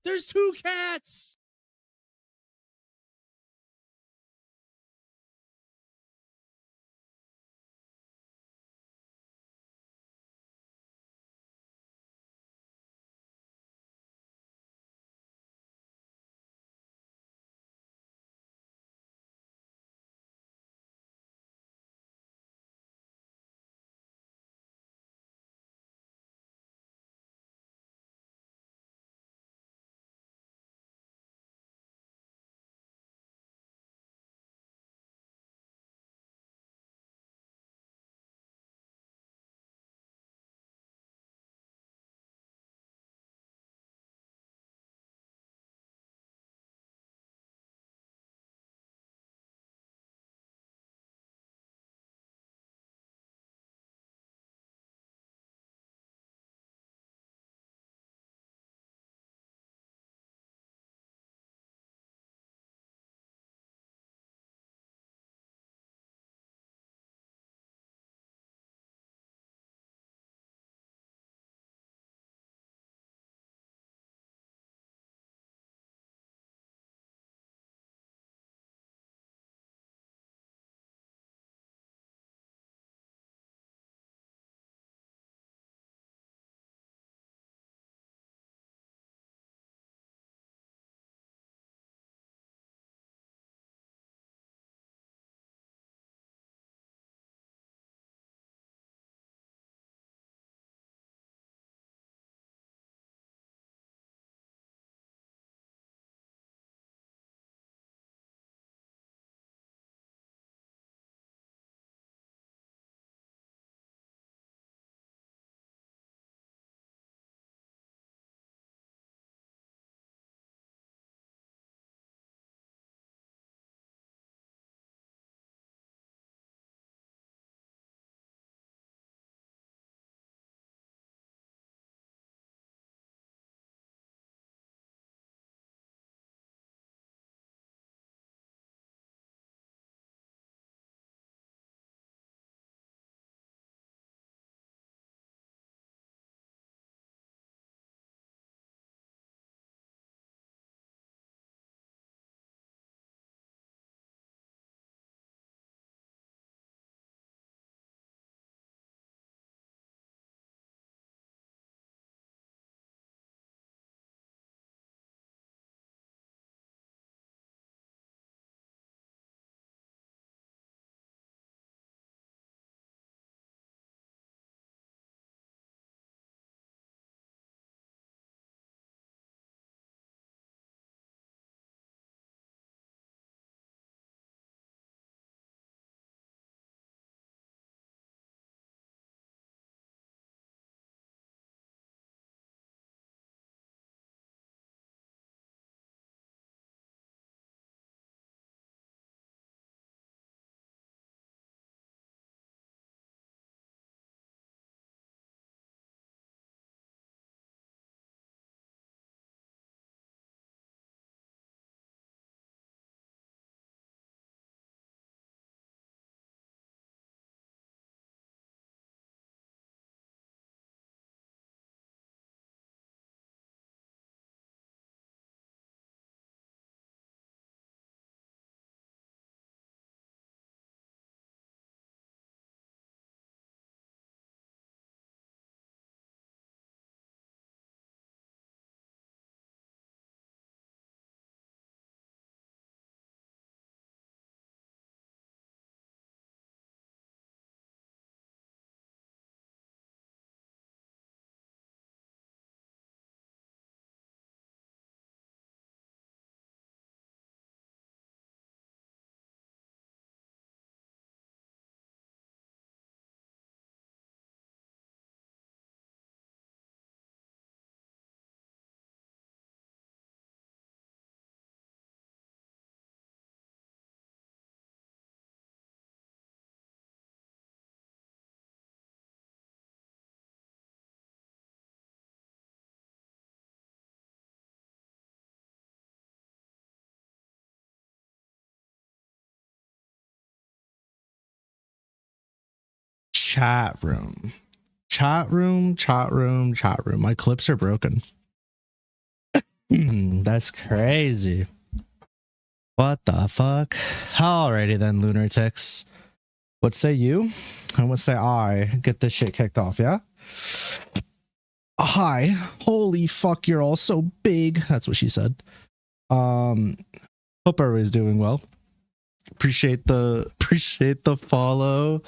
There's 2 cats. Chat room. Chat room. My clips are broken. That's crazy. What the fuck? Alrighty then, lunatics. What say you? And what say I? Get this shit kicked off, yeah? Hi. Holy fuck, you're all so big. That's what she said. Hope everybody's doing well. Appreciate the follow.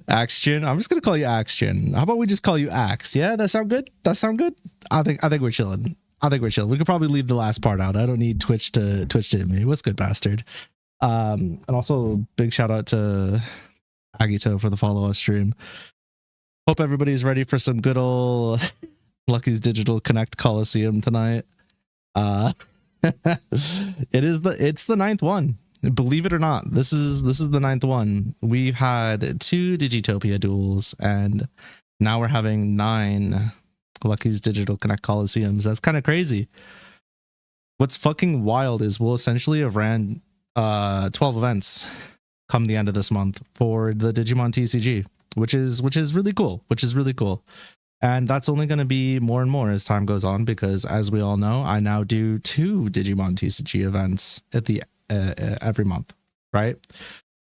Axgen. I'm just gonna call you Axgen. How about we just call you Axe? Yeah, that sound good? That sound good? I think we're chilling. We could probably leave the last part out. I don't need Twitch to hit me. What's good, bastard? And also big shout out to Agito for the follow-us stream. Hope everybody's ready for some good old Lucky's Digital Connect Colosseum tonight. It's the ninth one. Believe it or not, this is the ninth one. We've had 2 Digitopia duels, and now we're having 9 Lucky's Digital Connect Colosseums. That's kind of crazy. What's fucking wild is we'll essentially have ran 12 events come the end of this month for the Digimon TCG, which is really cool. And that's only going to be more and more as time goes on, because as we all know, I now do 2 Digimon TCG events at the every month, right?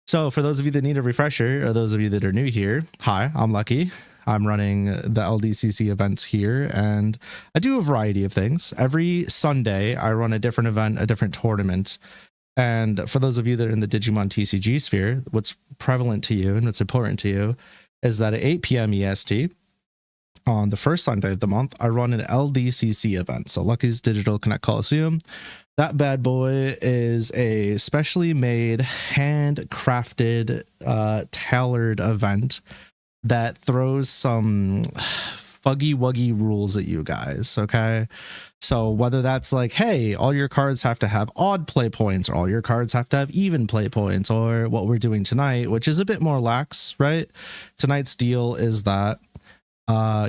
So for those of you that need a refresher, or those of you that are new here, hi, I'm Lucky. I'm running the LDCC events here, and I do a variety of things. Every Sunday, I run a different event, a different tournament. And for those of you that are in the Digimon TCG sphere, what's prevalent to you and what's important to you is that at 8 p.m. EST, on the first Sunday of the month, I run an LDCC event. So Lucky's Digital Connect Colosseum. That bad boy is a specially made, handcrafted, tailored event that throws some fuggy wuggy rules at you guys. Okay, so whether that's like, hey, all your cards have to have odd play points, or all your cards have to have even play points, or what we're doing tonight, which is a bit more lax, right? Tonight's deal is that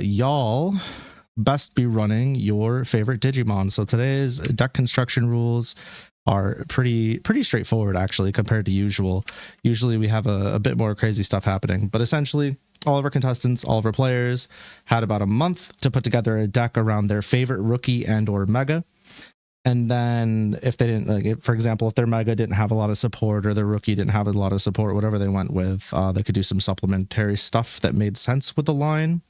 y'all best be running your favorite Digimon. So today's deck construction rules are pretty straightforward, actually, compared to usual. Usually we have a bit more crazy stuff happening, but essentially all of our contestants, all of our players had about a month to put together a deck around their favorite rookie and or mega. And then if they didn't, like, for example, if their mega didn't have a lot of support, or their rookie didn't have a lot of support, whatever they went with, they could do some supplementary stuff that made sense with the line.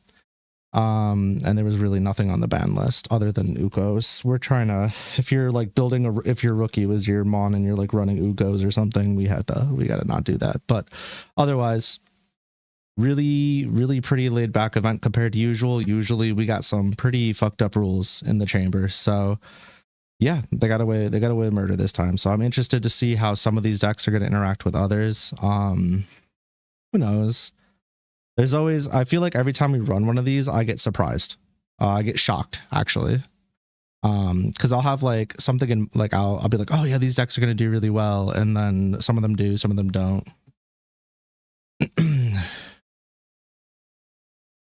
And there was really nothing on the ban list other than Ukos. We're trying to, if you're like building if your rookie was your Mon and you're like running Ukos or something, we got to not do that. But otherwise, really pretty laid back event compared to usual. Usually we got some pretty fucked up rules in the chamber. So yeah, they got away with murder this time. So I'm interested to see how some of these decks are going to interact with others. Who knows? There's always, I feel like every time we run one of these, I get surprised. I get shocked, actually. Because I'll have like something in, like I'll be like, oh yeah, these decks are going to do really well, and then some of them do, some of them don't.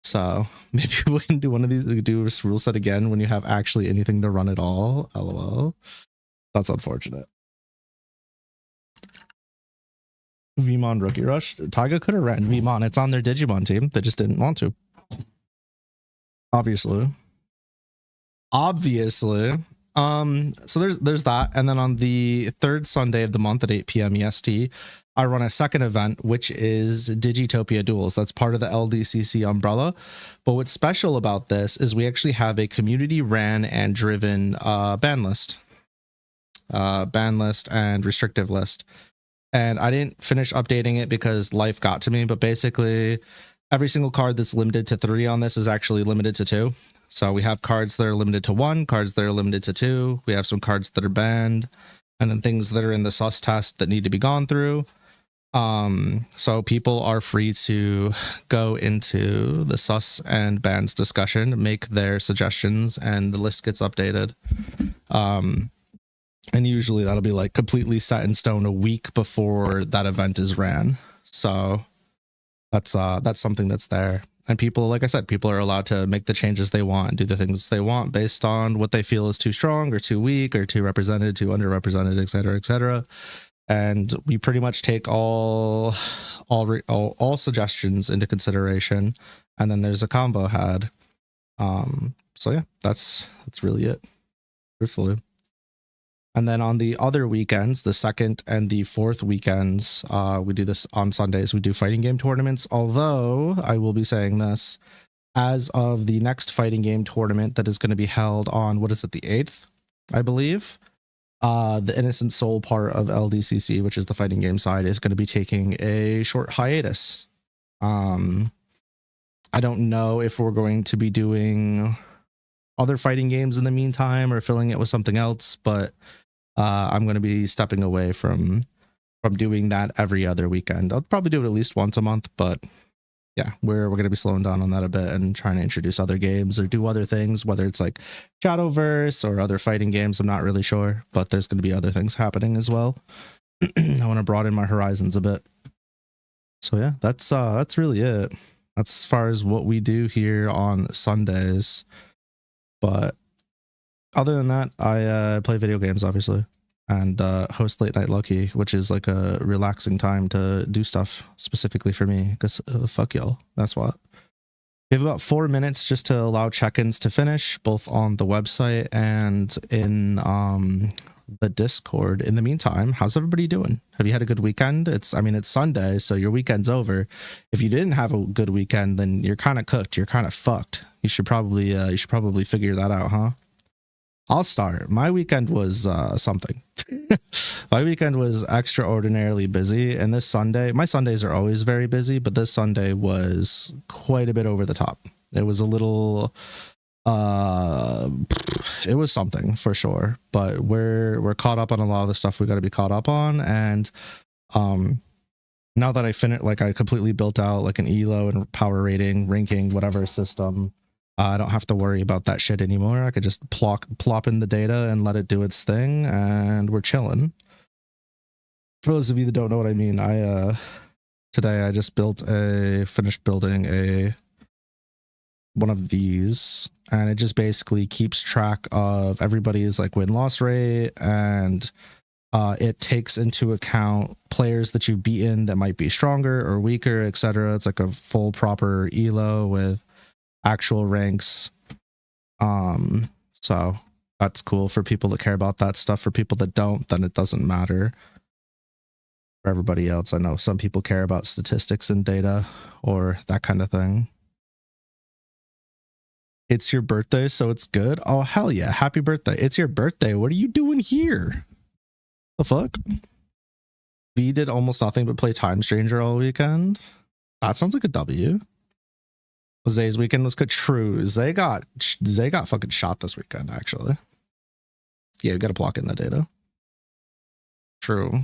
So maybe we can do one of these, we do this rule set again when you have actually anything to run at all. LOL. That's unfortunate. Vmon Rookie Rush. Taiga could have ran Vmon. It's on their Digimon team. They just didn't want to. Obviously. So there's that. And then on the third Sunday of the month at 8 p.m. EST, I run a second event, which is Digitopia Duels. That's part of the LDCC umbrella. But what's special about this is we actually have a community ran and driven ban list and restrictive list. And I didn't finish updating it because life got to me, but basically every single card that's limited to 3 on this is actually limited to 2. So we have cards that are limited to 1, cards that are limited to 2. We have some cards that are banned, and then things that are in the sus test that need to be gone through. So people are free to go into the sus and bans discussion, make their suggestions, and the list gets updated. And usually that'll be like completely set in stone a week before that event is ran. So that's something that's there. And people, like I said, people are allowed to make the changes they want and do the things they want based on what they feel is too strong or too weak or too represented, too underrepresented, et cetera, et cetera. And we pretty much take all suggestions into consideration. And then there's a convo had. So yeah, that's really it, truthfully. And then on the other weekends, the second and the fourth weekends, we do this on Sundays. We do fighting game tournaments. Although I will be saying this, as of the next fighting game tournament that is going to be held on, what is it, the 8th, I believe, the Innocent Soul part of LDCC, which is the fighting game side, is going to be taking a short hiatus. I don't know if we're going to be doing other fighting games in the meantime or filling it with something else, but I'm going to be stepping away from doing that every other weekend. I'll probably do it at least once a month, but yeah, we're going to be slowing down on that a bit and trying to introduce other games or do other things, whether it's like Shadowverse or other fighting games. I'm not really sure, but there's going to be other things happening as well. I want to broaden my horizons a bit. So yeah, that's really it. That's as far as what we do here on Sundays. But other than that, I play video games, obviously, and host Late Night Lucky, which is like a relaxing time to do stuff specifically for me, because fuck y'all, that's what. We have about 4 minutes just to allow check-ins to finish, both on the website and in the Discord. In the meantime, how's everybody doing? Have you had a good weekend? It's Sunday, so your weekend's over. If you didn't have a good weekend, then you're kind of cooked. You're kind of fucked. You should probably figure that out, huh? I'll start. My weekend was something. My weekend was extraordinarily busy, and this Sunday, my Sundays are always very busy, but this Sunday was quite a bit over the top. It was a little it was something for sure, but we're caught up on a lot of the stuff we got to be caught up on. And now that I finished, like, I completely built out like an elo and power rating, ranking, whatever system, I don't have to worry about that shit anymore. I could just plop in the data and let it do its thing, and we're chilling. For those of you that don't know what I mean, today I just finished building one of these, and it just basically keeps track of everybody's like win-loss rate, and it takes into account players that you've beaten that might be stronger or weaker, etc. It's like a full proper elo with actual ranks. So that's cool for people that care about that stuff. For people that don't, then it doesn't matter. For everybody else, I know some people care about statistics and data or that kind of thing. It's your birthday, so it's good. Oh, hell yeah. Happy birthday. It's your birthday. What are you doing here? The fuck? V did almost nothing but play Time Stranger all weekend. That sounds like a W. Zay's weekend was good. True. Zay got fucking shot this weekend, actually. Yeah, you gotta block in the data. True.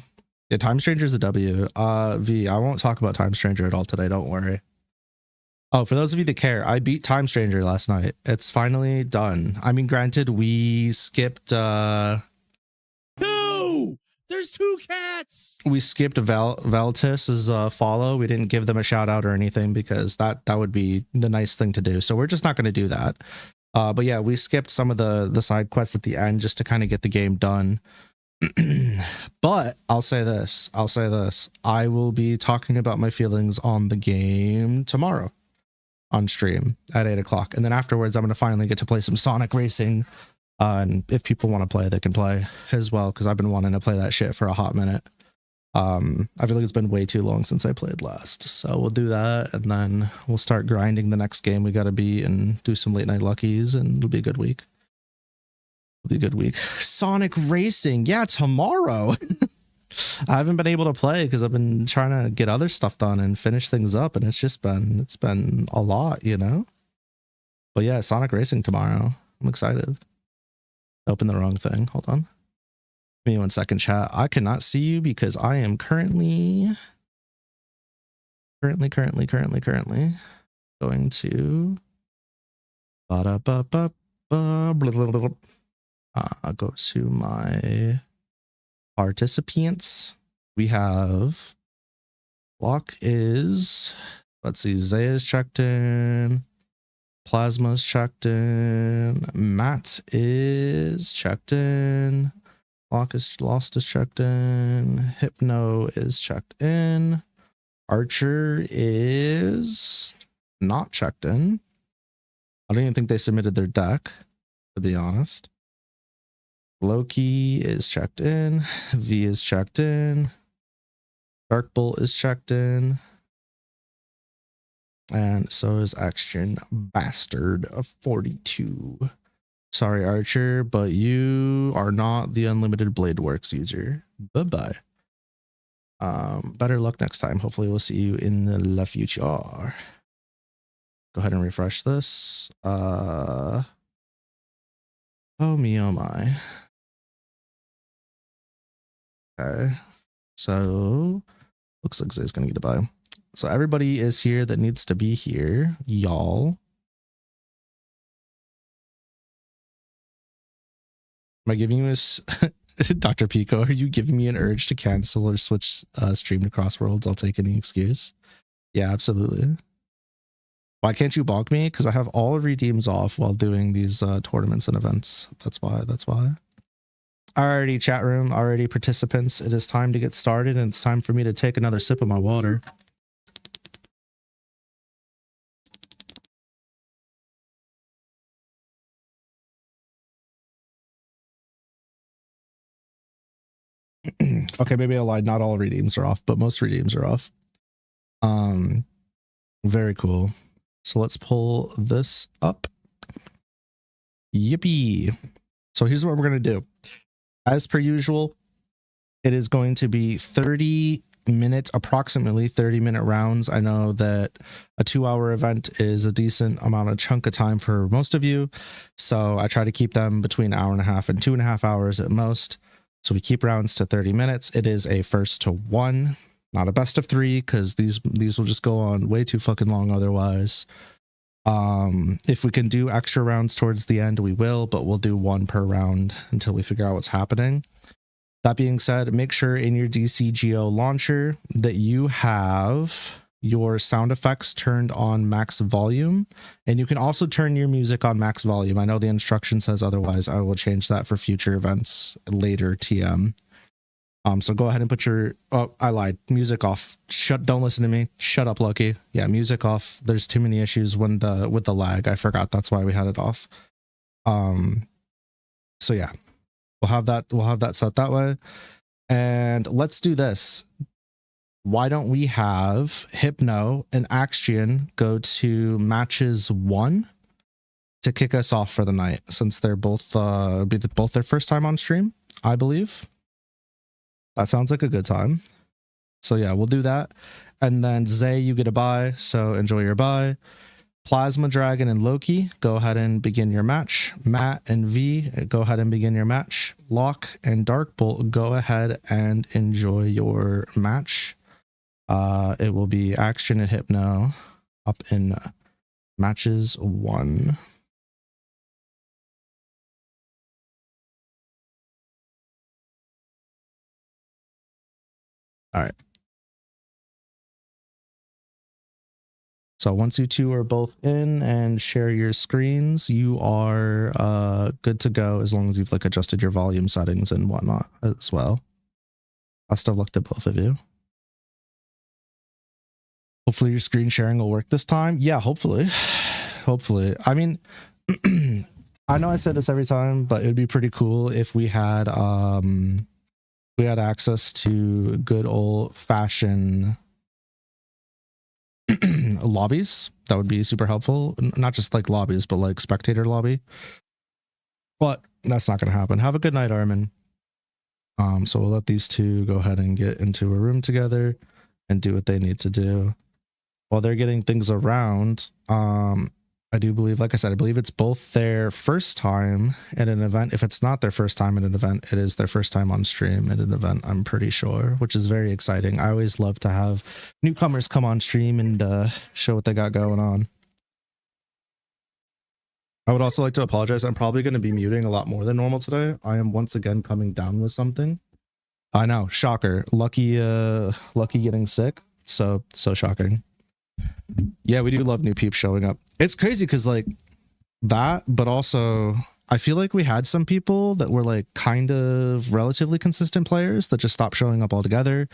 Yeah, Time Stranger's a W. V, I won't talk about Time Stranger at all today, don't worry. Oh, for those of you that care, I beat Time Stranger last night. It's finally done. I mean, granted, we skipped There's 2 cats. We skipped Valtis's follow. We didn't give them a shout out or anything because that would be the nice thing to do. So we're just not going to do that. But yeah, we skipped some of the side quests at the end just to kind of get the game done. But I'll say this. I will be talking about my feelings on the game tomorrow on stream at 8 o'clock. And then afterwards, I'm going to finally get to play some Sonic Racing. And if people want to play, they can play as well, because I've been wanting to play that shit for a hot minute. I feel like it's been way too long since I played last. So we'll do that, and then we'll start grinding the next game we got to beat and do some late night luckies, and it'll be a good week. Sonic Racing. Yeah, tomorrow. I haven't been able to play because I've been trying to get other stuff done and finish things up, and it's been a lot, you know? But yeah, Sonic Racing tomorrow. I'm excited. Open the wrong thing. Hold on. Give me 1 second, chat. I cannot see you because I am currently going to go to my participants. We have Block is, let's see, Zay is checked in. Plasma's checked in. Matt is checked in. Lost is checked in. Hypno is checked in. Archer is not checked in. I don't even think they submitted their deck, to be honest. Loki is checked in. V is checked in. Darkbolt is checked in. And so is Action Bastard of 42. Sorry, Archer, but you are not the Unlimited Blade Works user. Bye-bye. Better luck next time. Hopefully we'll see you in the future. Go ahead and refresh this. Oh me, oh my. Okay. So looks like Zay's gonna get a buy. So everybody is here that needs to be here, y'all. Am I giving you this? Dr. Pico, are you giving me an urge to cancel or switch stream to Crossworlds? I'll take any excuse. Yeah, absolutely. Why can't you bonk me? Because I have all redeems off while doing these tournaments and events. That's why. That's why. Alrighty, chat room. Alrighty, participants. It is time to get started, and it's time for me to take another sip of my water. Okay, maybe I lied. Not all redeems are off, but most redeems are off. Very cool. So let's pull this up. Yippee. So here's what we're going to do. As per usual, it is going to be 30 minutes, approximately 30-minute rounds. I know that a 2-hour event is a decent amount of chunk of time for most of you. So I try to keep them between an hour and a half and 2.5 hours at most. So we keep rounds to 30 minutes. It is a first to one, not a best of three, because these will just go on way too fucking long otherwise. If we can do extra rounds towards the end, we will, but we'll do one per round until we figure out what's happening. That being said, make sure in your DCGO launcher that you have your sound effects turned on max volume, and you can also turn your music on max volume. I know the instruction says otherwise. I will change that for future events later, TM. So go ahead and put your, oh, I lied, music off. Don't listen to me. Shut up, Lucky. Yeah, music off. There's too many issues with the lag. I forgot that's why we had it off. So yeah, we'll have that set that way. And let's do this. Why don't we have Hypno and Action go to matches 1 to kick us off for the night, since they're both both their first time on stream, I believe. That sounds like a good time. So yeah, we'll do that. And then Zay, you get a bye, so enjoy your bye. Plasma Dragon and Loki, go ahead and begin your match. Matt and V, go ahead and begin your match. Locke and Darkbolt, go ahead and enjoy your match. It will be Action and Hypno up in matches 1. All right. So once you two are both in and share your screens, you are good to go, as long as you've like adjusted your volume settings and whatnot as well. Best of luck to both of you. Hopefully your screen sharing will work this time. Yeah, hopefully. Hopefully. I mean, I know I said this every time, but it'd be pretty cool if we had access to good old fashioned lobbies. That would be super helpful. Not just like lobbies, but like spectator lobby. But that's not going to happen. Have a good night, Armin. So we'll let these two go ahead and get into a room together and do what they need to do. While they're getting things around, I do believe, like I said, I believe it's both their first time at an event. If it's not their first time at an event, it is their first time on stream at an event, I'm pretty sure, which is very exciting. I always love to have newcomers come on stream and show what they got going on. I would also like to apologize. I'm probably going to be muting a lot more than normal today. I am once again coming down with something. I know, shocker. Lucky getting sick. So shocking. Yeah, we do love new peeps showing up. It's crazy because like that, but also I feel like we had some people that were like kind of relatively consistent players that just stopped showing up altogether,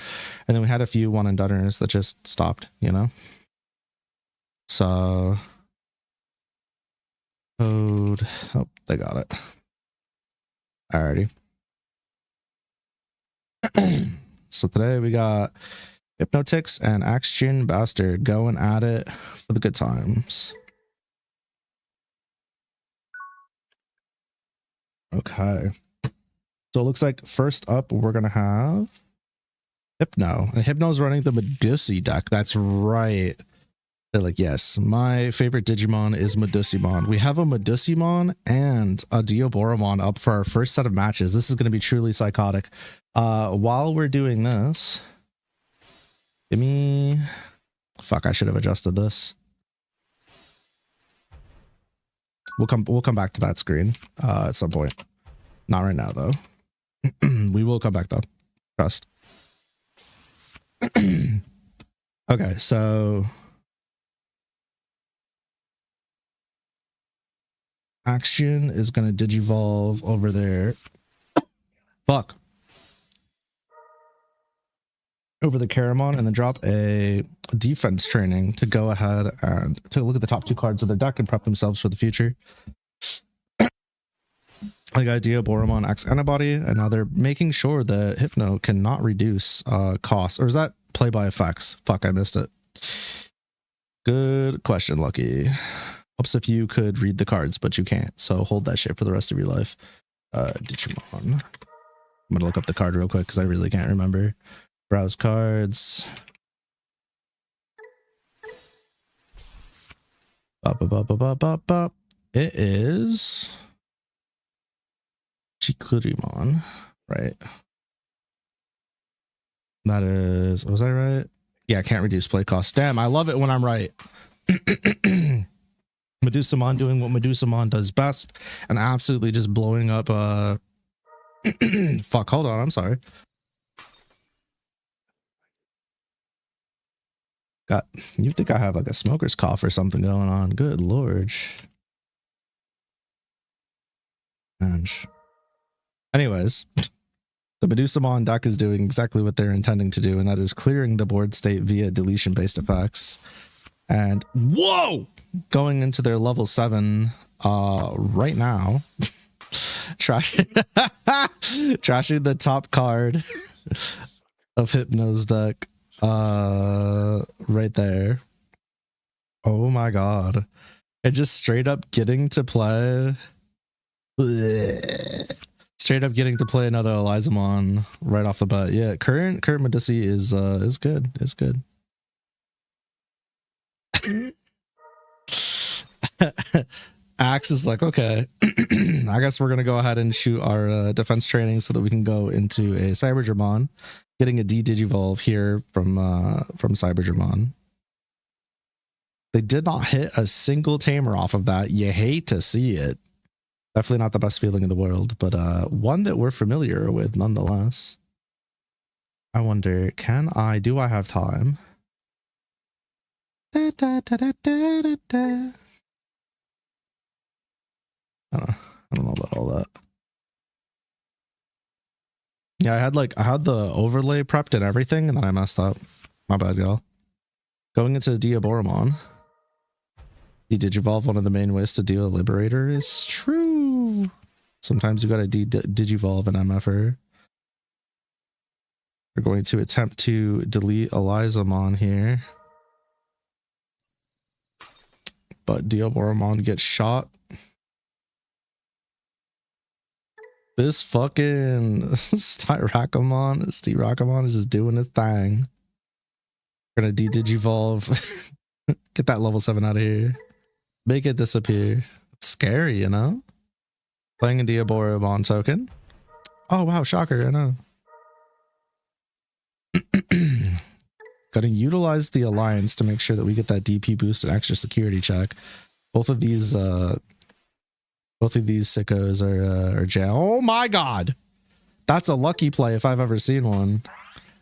and then we had a few one and doneers that just stopped, you know. So Code. Oh, they got it. Alrighty. So today we got Hypnotix and Action Bastard going at it for the good times. Okay. So it looks like first up we're gonna have Hypno. And Hypno's running the Medusi deck. That's right. They're like, yes, my favorite Digimon is Medusimon. We have a Medusimon and a Dioboromon up for our first set of matches. This is going to be truly psychotic. While we're doing this, give me... Fuck, I should have adjusted this. We'll come back to that screen at some point. Not right now, though. We will come back, though. Trust. Okay, so... Action is going to digivolve over there. Fuck. Over the Caramon and then drop a defense training to go ahead and take a look at the top two cards of their deck and prep themselves for the future. Like idea, Boromon X antibody, and now they're making sure that Hypno cannot reduce costs. Or is that play by effects? Fuck, I missed it. Good question, Lucky. Helps if you could read the cards, but you can't. So hold that shit for the rest of your life. Digimon. I'm gonna look up the card real quick because I really can't remember. Browse cards. It is Chikurimon, right? That is, was I right? Yeah, I can't reduce play cost. Damn, I love it when I'm right. Medusamon doing what Medusamon does best and absolutely just blowing up fuck, hold on, I'm sorry. God, you think I have like a smoker's cough or something going on? Good lord. Anyways, the Medusamon deck is doing exactly what they're intending to do, and that is clearing the board state via deletion based effects. And whoa, going into their level 7 right now. Trashing the top card of Hypno's deck right there. Oh my god. And just straight up getting to play another Elizamon right off the bat. Yeah, current Medusi is good. It's good. Axe is like, okay, I guess we're gonna go ahead and shoot our defense training so that we can go into a Cyberdramon, getting a D-Digivolve here from Cyberdramon. They did not hit a single tamer off of that. You hate to see it. Definitely not the best feeling in the world, but one that we're familiar with nonetheless. I wonder, do I have time? I don't know about all that. Yeah, I had the overlay prepped and everything, and then I messed up. My bad, y'all. Going into Dioboromon. You Digivolve, one of the main ways to deal a Liberator is true. Sometimes you gotta Digivolve an MFer. We're going to attempt to delete Elizamon here. But Dioboromon gets shot. This fucking Styrakamon is just doing his thing. We're gonna Digivolve. Get that level 7 out of here. Make it disappear. It's scary, you know? Playing a Dioboromon token. Oh wow, shocker, I know. Gotta utilize the alliance to make sure that we get that DP boost and extra security check. Both of these sickos are jam. Oh my god, that's a lucky play if I've ever seen one.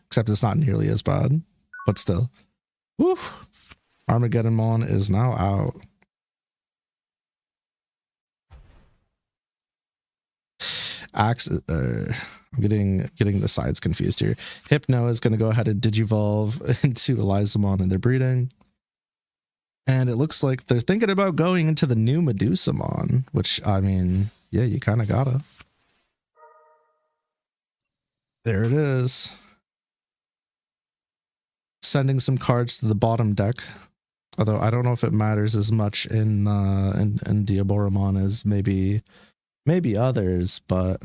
Except it's not nearly as bad, but still. Woo! Armageddonmon is now out. Axe, I'm getting the sides confused here. Hypno is going to go ahead and Digivolve into Elizamon and they're breeding. And it looks like they're thinking about going into the new Medusamon, which, I mean, yeah, you kind of gotta. There it is. Sending some cards to the bottom deck. Although I don't know if it matters as much in Diaboromon as maybe others, but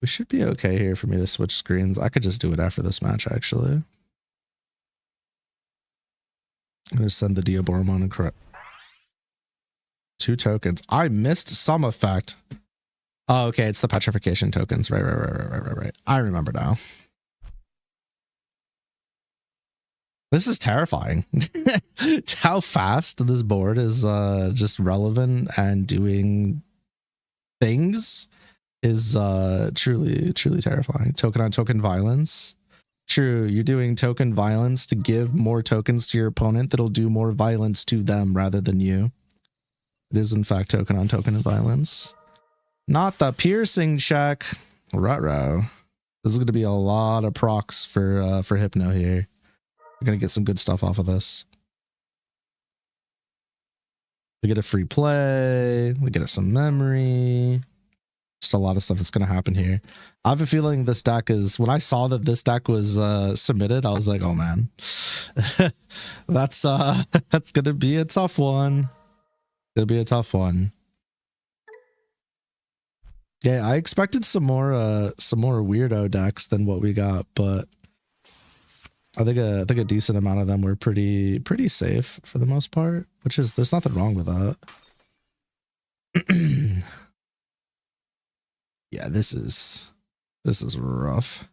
we should be okay here for me to switch screens. I could just do it after this match, actually. I'm going to send the Diaboromon and correct. 2 tokens. I missed some effect. Oh, okay. It's the petrification tokens. Right. I remember now. This is terrifying. How fast this board is just relevant and doing things is truly terrifying. Token on token violence. True, you're doing token violence to give more tokens to your opponent that'll do more violence to them rather than you. It is in fact token on token violence. Not the piercing check. Ruh-roh. This is going to be a lot of procs for Hypno here. We're going to get some good stuff off of this. We get a free play. We get some memory. Just a lot of stuff that's going to happen here. I have a feeling this deck is, when I saw that this deck was submitted, I was like, oh man, that's going to be a tough one. It'll be a tough one. Yeah, I expected some more weirdo decks than what we got, but I think a decent amount of them were pretty safe for the most part, which is, there's nothing wrong with that. Yeah, this is rough.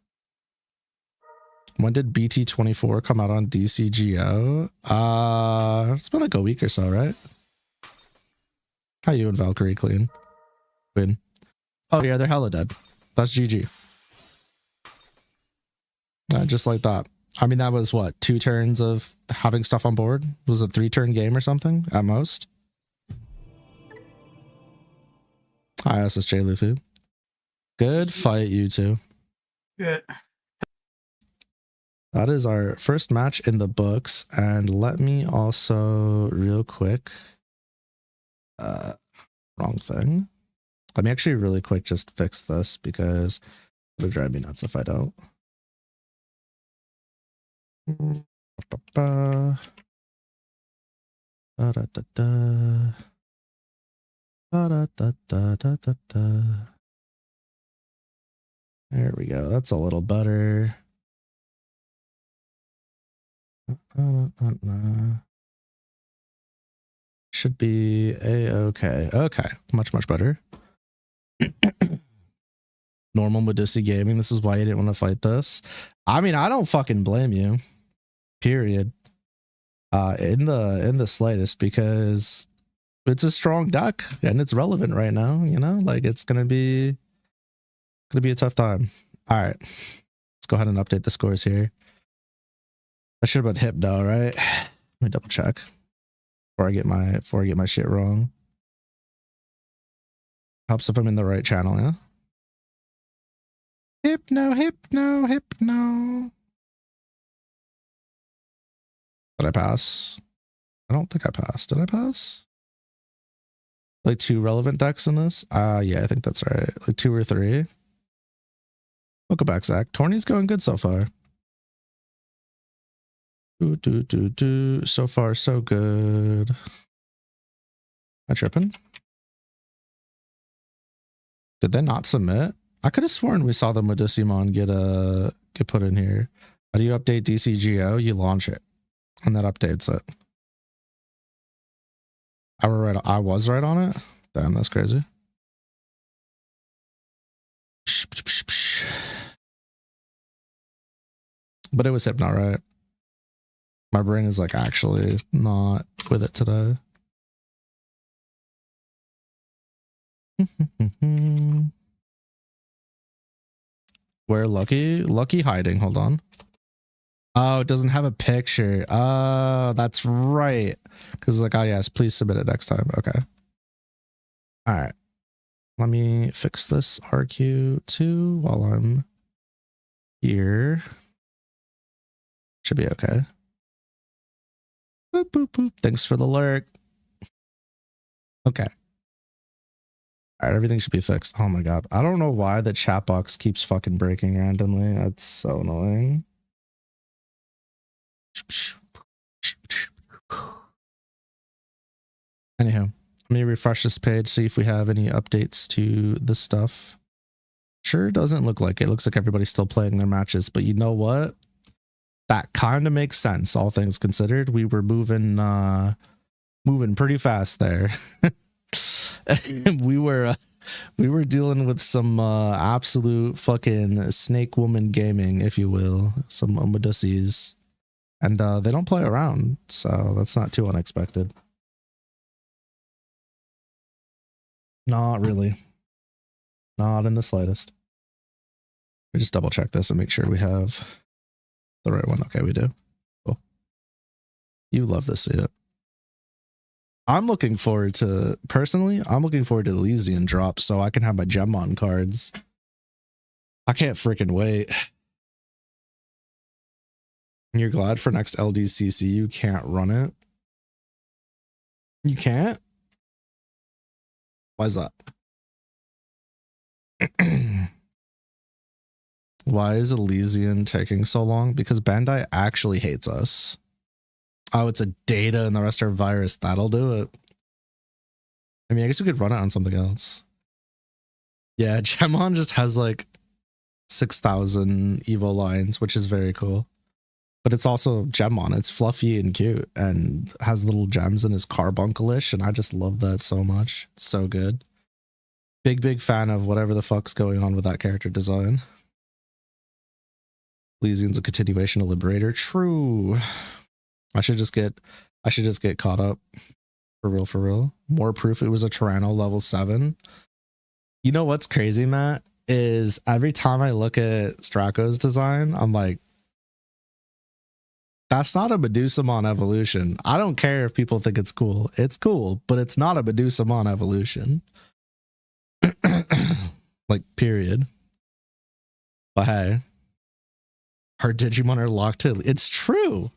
When did BT24 come out on DCGO? It's been like a week or so, right? How you and Valkyrie Queen? Oh yeah, they're hella dead. That's GG. Just like that. I mean, that was what, 2 turns of having stuff on board? Was it a 3-turn game or something at most? Hi, SSJ Luffy. Good fight, you two. Good. That is our first match in the books. And let me also real quick. Wrong thing. Let me actually really quick just fix this because it'll drive me nuts if I don't. There we go. That's a little better. Should be a-okay. Okay. Much better. Normal Medusi gaming. This is why you didn't want to fight this. I mean, I don't fucking blame you. Period. In the slightest, because it's a strong deck and it's relevant right now, you know, like it's gonna be a tough time. All right, let's go ahead and update the scores here. I should have been Hypno, right? Let me double check before I get my shit wrong. Helps if I'm in the right channel, yeah. Hypno. Did I pass? I don't think I passed. Did I pass? Like 2 relevant decks in this? Yeah, I think that's right. Like 2 or 3. Welcome back, Zach. Torny's going good so far. So far, so good. Am I tripping? Did they not submit? I could have sworn we saw the Medusimon get put in here. How do you update DCGO? You launch it, and that updates it. I was right on it? Damn, that's crazy. But it was Hypno, right? My brain is like actually not with it today. Where Lucky hiding? Hold on. Oh, it doesn't have a picture. Oh, that's right. Because like, oh yes, please submit it next time. Okay. All right. Let me fix this RQ2 while I'm here. Should be okay. Boop, boop, boop. Thanks for the lurk. Okay. All right, everything should be fixed. Oh my god. I don't know why the chat box keeps fucking breaking randomly. That's so annoying. Anyhow, let me refresh this page, see if we have any updates to the stuff. Sure doesn't look like it. Looks like everybody's still playing their matches, but you know what? That kind of makes sense, all things considered. We were moving pretty fast there. we were dealing with some absolute fucking snake woman gaming, if you will, some Medusies, and they don't play around, so that's not too unexpected. Not really, not in the slightest. We just double check this and make sure we have the right one. Okay, we do. Cool. You love to see it. I'm looking forward to, personally, I'm looking forward to the Elysian drop so I can have my Digimon cards. I can't freaking wait. And you're glad for next LDCC you can't run it? You can't? Why is that? Why is Elysian taking so long? Because Bandai actually hates us. Oh, it's a data and the rest are virus. That'll do it. I mean, I guess we could run it on something else. Yeah, Digimon just has like 6,000 Evo lines, which is very cool. But it's also Digimon. It's fluffy and cute and has little gems in his carbuncle-ish, and I just love that so much. It's so good. Big fan of whatever the fuck's going on with that character design. Elysian's a continuation of Liberator. True. I should just get caught up. For real. More proof it was a Tyranno level 7. You know what's crazy, Matt? Is every time I look at Strako's design, I'm like, that's not a Medusomon evolution. I don't care if people think it's cool. It's cool, but it's not a Medusomon evolution. Like, period. But hey, her Digimon are locked to. It's true.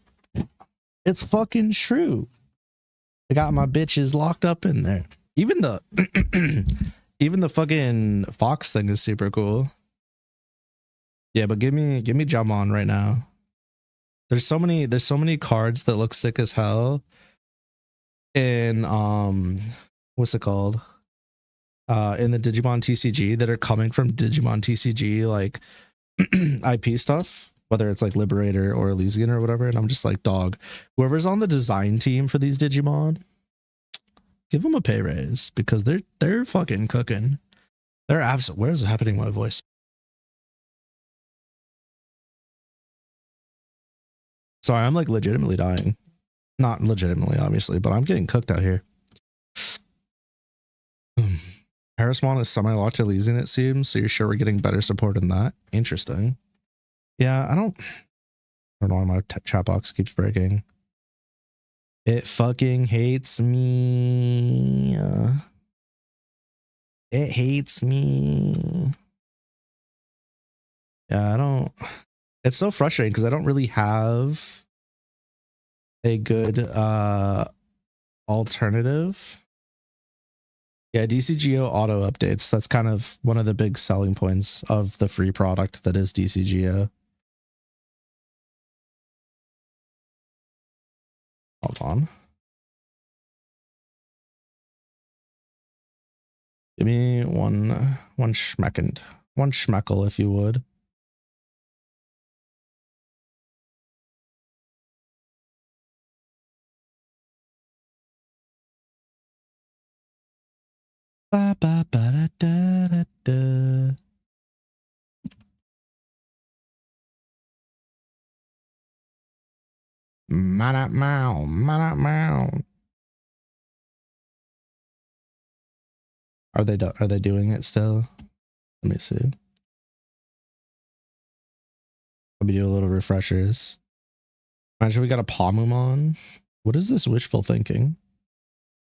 It's fucking true. I got my bitches locked up in there. Even the even the fucking fox thing is super cool. Yeah, but give me Digimon right now. There's so many cards that look sick as hell in what's it called? In the Digimon TCG that are coming from Digimon TCG like IP stuff, whether it's like Liberator or Elysian or whatever, and I'm just like, dog, whoever's on the design team for these Digimon, give them a pay raise because they're fucking cooking. They're absolute. Where is it happening in my voice? Sorry, I'm like legitimately dying. Not legitimately, obviously, but I'm getting cooked out here. Harrismon is semi-locked to Elysian, it seems, so you're sure we're getting better support in that? Interesting. Yeah, I don't know why my chat box keeps breaking. It fucking hates me. It hates me. Yeah, I don't. It's so frustrating because I don't really have a good alternative. Yeah, DCGO auto updates. That's kind of one of the big selling points of the free product that is DCGO. Hold on. Give me one schmeckle, if you would. Ba ba ba da da da. Meow, meow. Are they doing it still? Let me see. Let me do a little refreshers. Imagine we got a Palmumon. What is this wishful thinking?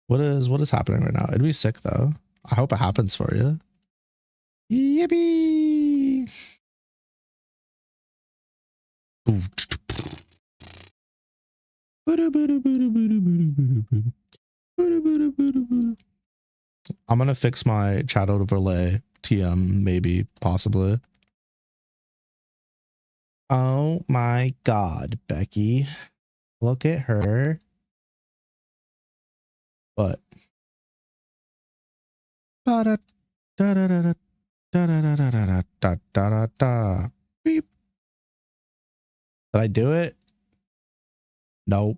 What is happening right now? It'd be sick though. I hope it happens for you. Yippee! I'm gonna fix my chat overlay TM, maybe, possibly. Oh my god, Becky. Look at her. But beep. Did I do it? Nope.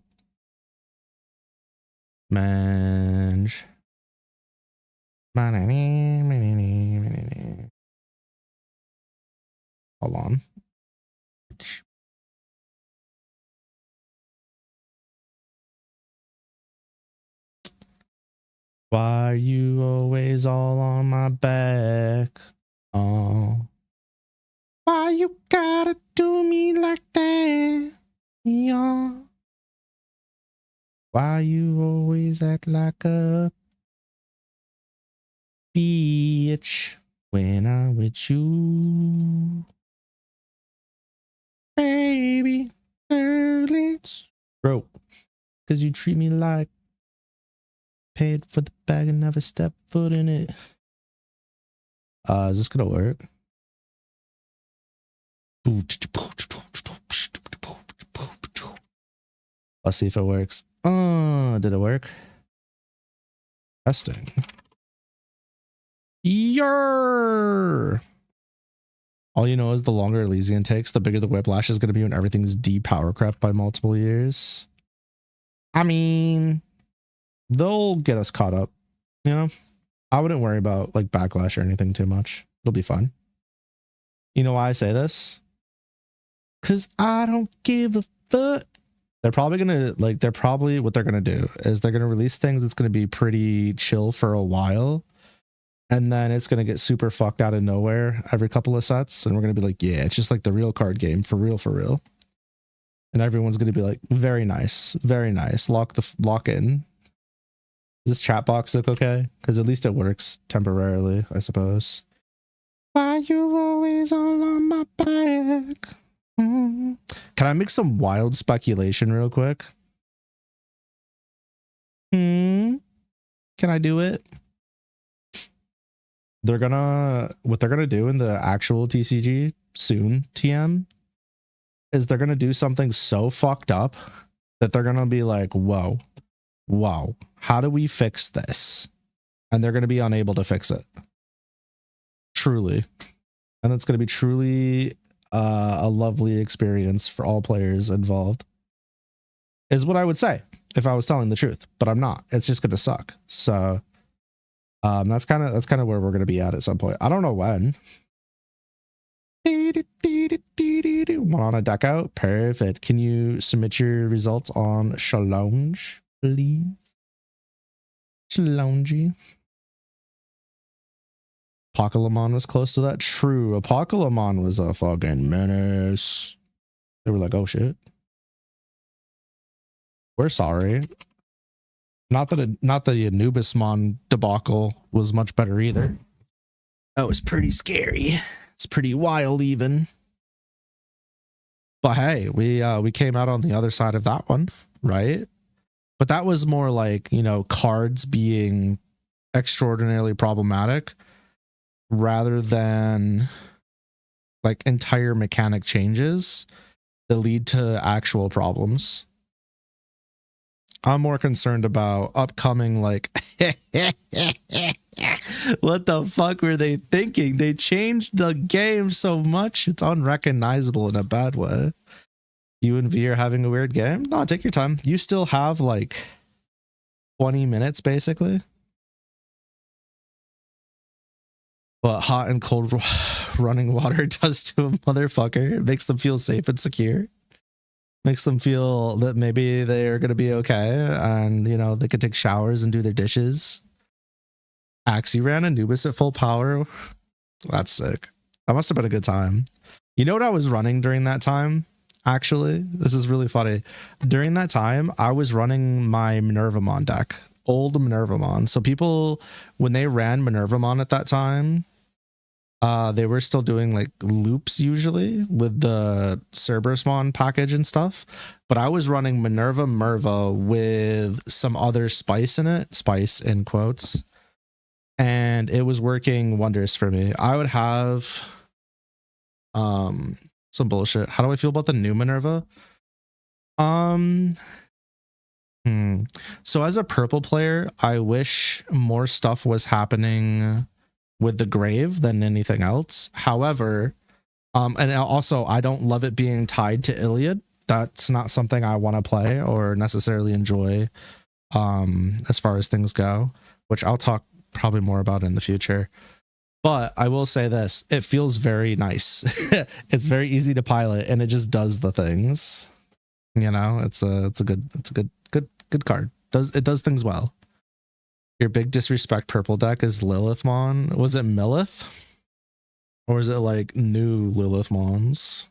Mange. Hold on. Why are you always all on my back? Oh. Why you gotta do me like that? Yeah. Why you always act like a bitch when I'm with you? Baby, it's broke. Cause you treat me like paid for the bag and never step foot in it. Is this gonna work? Let's see if it works. Did it work? Testing. Yer. All you know is the longer Elysian takes, the bigger the whiplash is going to be when everything's depower crept by multiple years. I mean, they'll get us caught up, you know? I wouldn't worry about like backlash or anything too much. It'll be fun. You know why I say this? Because I don't give a fuck. They're probably going to what they're going to do is they're going to release things that's going to be pretty chill for a while. And then it's going to get super fucked out of nowhere every couple of sets. And we're going to be like, yeah, it's just like the real card game for real, for real. And everyone's going to be like, very nice, very nice. Lock in. Does this chat box look okay? Because at least it works temporarily, I suppose. Why you always all on my back? Can I make some wild speculation real quick? Can I do it? What they're gonna do in the actual TCG soon, TM, is they're gonna do something so fucked up that they're gonna be like, whoa, how do we fix this? And they're gonna be unable to fix it. Truly. And it's gonna be truly a lovely experience for all players involved, is what I would say if I was telling the truth, but I'm not. It's just gonna suck. So that's kind of where we're going to be at some point. I don't know when. One on a deck out. Perfect. Can you submit your results on Challenge, please? Challenge. Apocalypse was close to that. True. Apocalypse was a fucking menace. They were like, oh shit. We're sorry. Not that the Anubismon debacle was much better either. That was pretty scary. It's pretty wild even. But hey, we came out on the other side of that one, right? But that was more like, you know, cards being extraordinarily problematic rather than like entire mechanic changes that lead to actual problems. I'm more concerned about upcoming, like, what the fuck were they thinking? They changed the game so much, it's unrecognizable in a bad way. You and V are having a weird game? No, take your time. You still have, like, 20 minutes, basically. What hot and cold running water does to a motherfucker. It makes them feel safe and secure. Makes them feel that maybe they're going to be okay and, you know, they could take showers and do their dishes. Axie ran Anubis at full power. That's sick. That must have been a good time. You know what I was running during that time? Actually, this is really funny. During that time, I was running my Minervamon deck. Old Minervamon. So people, when they ran Minervamon at that time, They were still doing like loops usually with the Cerberusmon package and stuff, but I was running Minerva Merva with some other spice in it, spice in quotes, and it was working wonders for me. I would have some bullshit. How do I feel about the new Minerva? So as a purple player, I wish more stuff was happening with the grave than anything else. However, and also I don't love it being tied to Iliad. That's not something I want to play or necessarily enjoy as far as things go, which I'll talk probably more about in the future. But I will say this, it feels very nice. It's very easy to pilot and it just does the things. You know, it's a good card. It does things well. Your big disrespect purple deck is Lilithmon. Was it Millith? Or is it like new Lilithmons?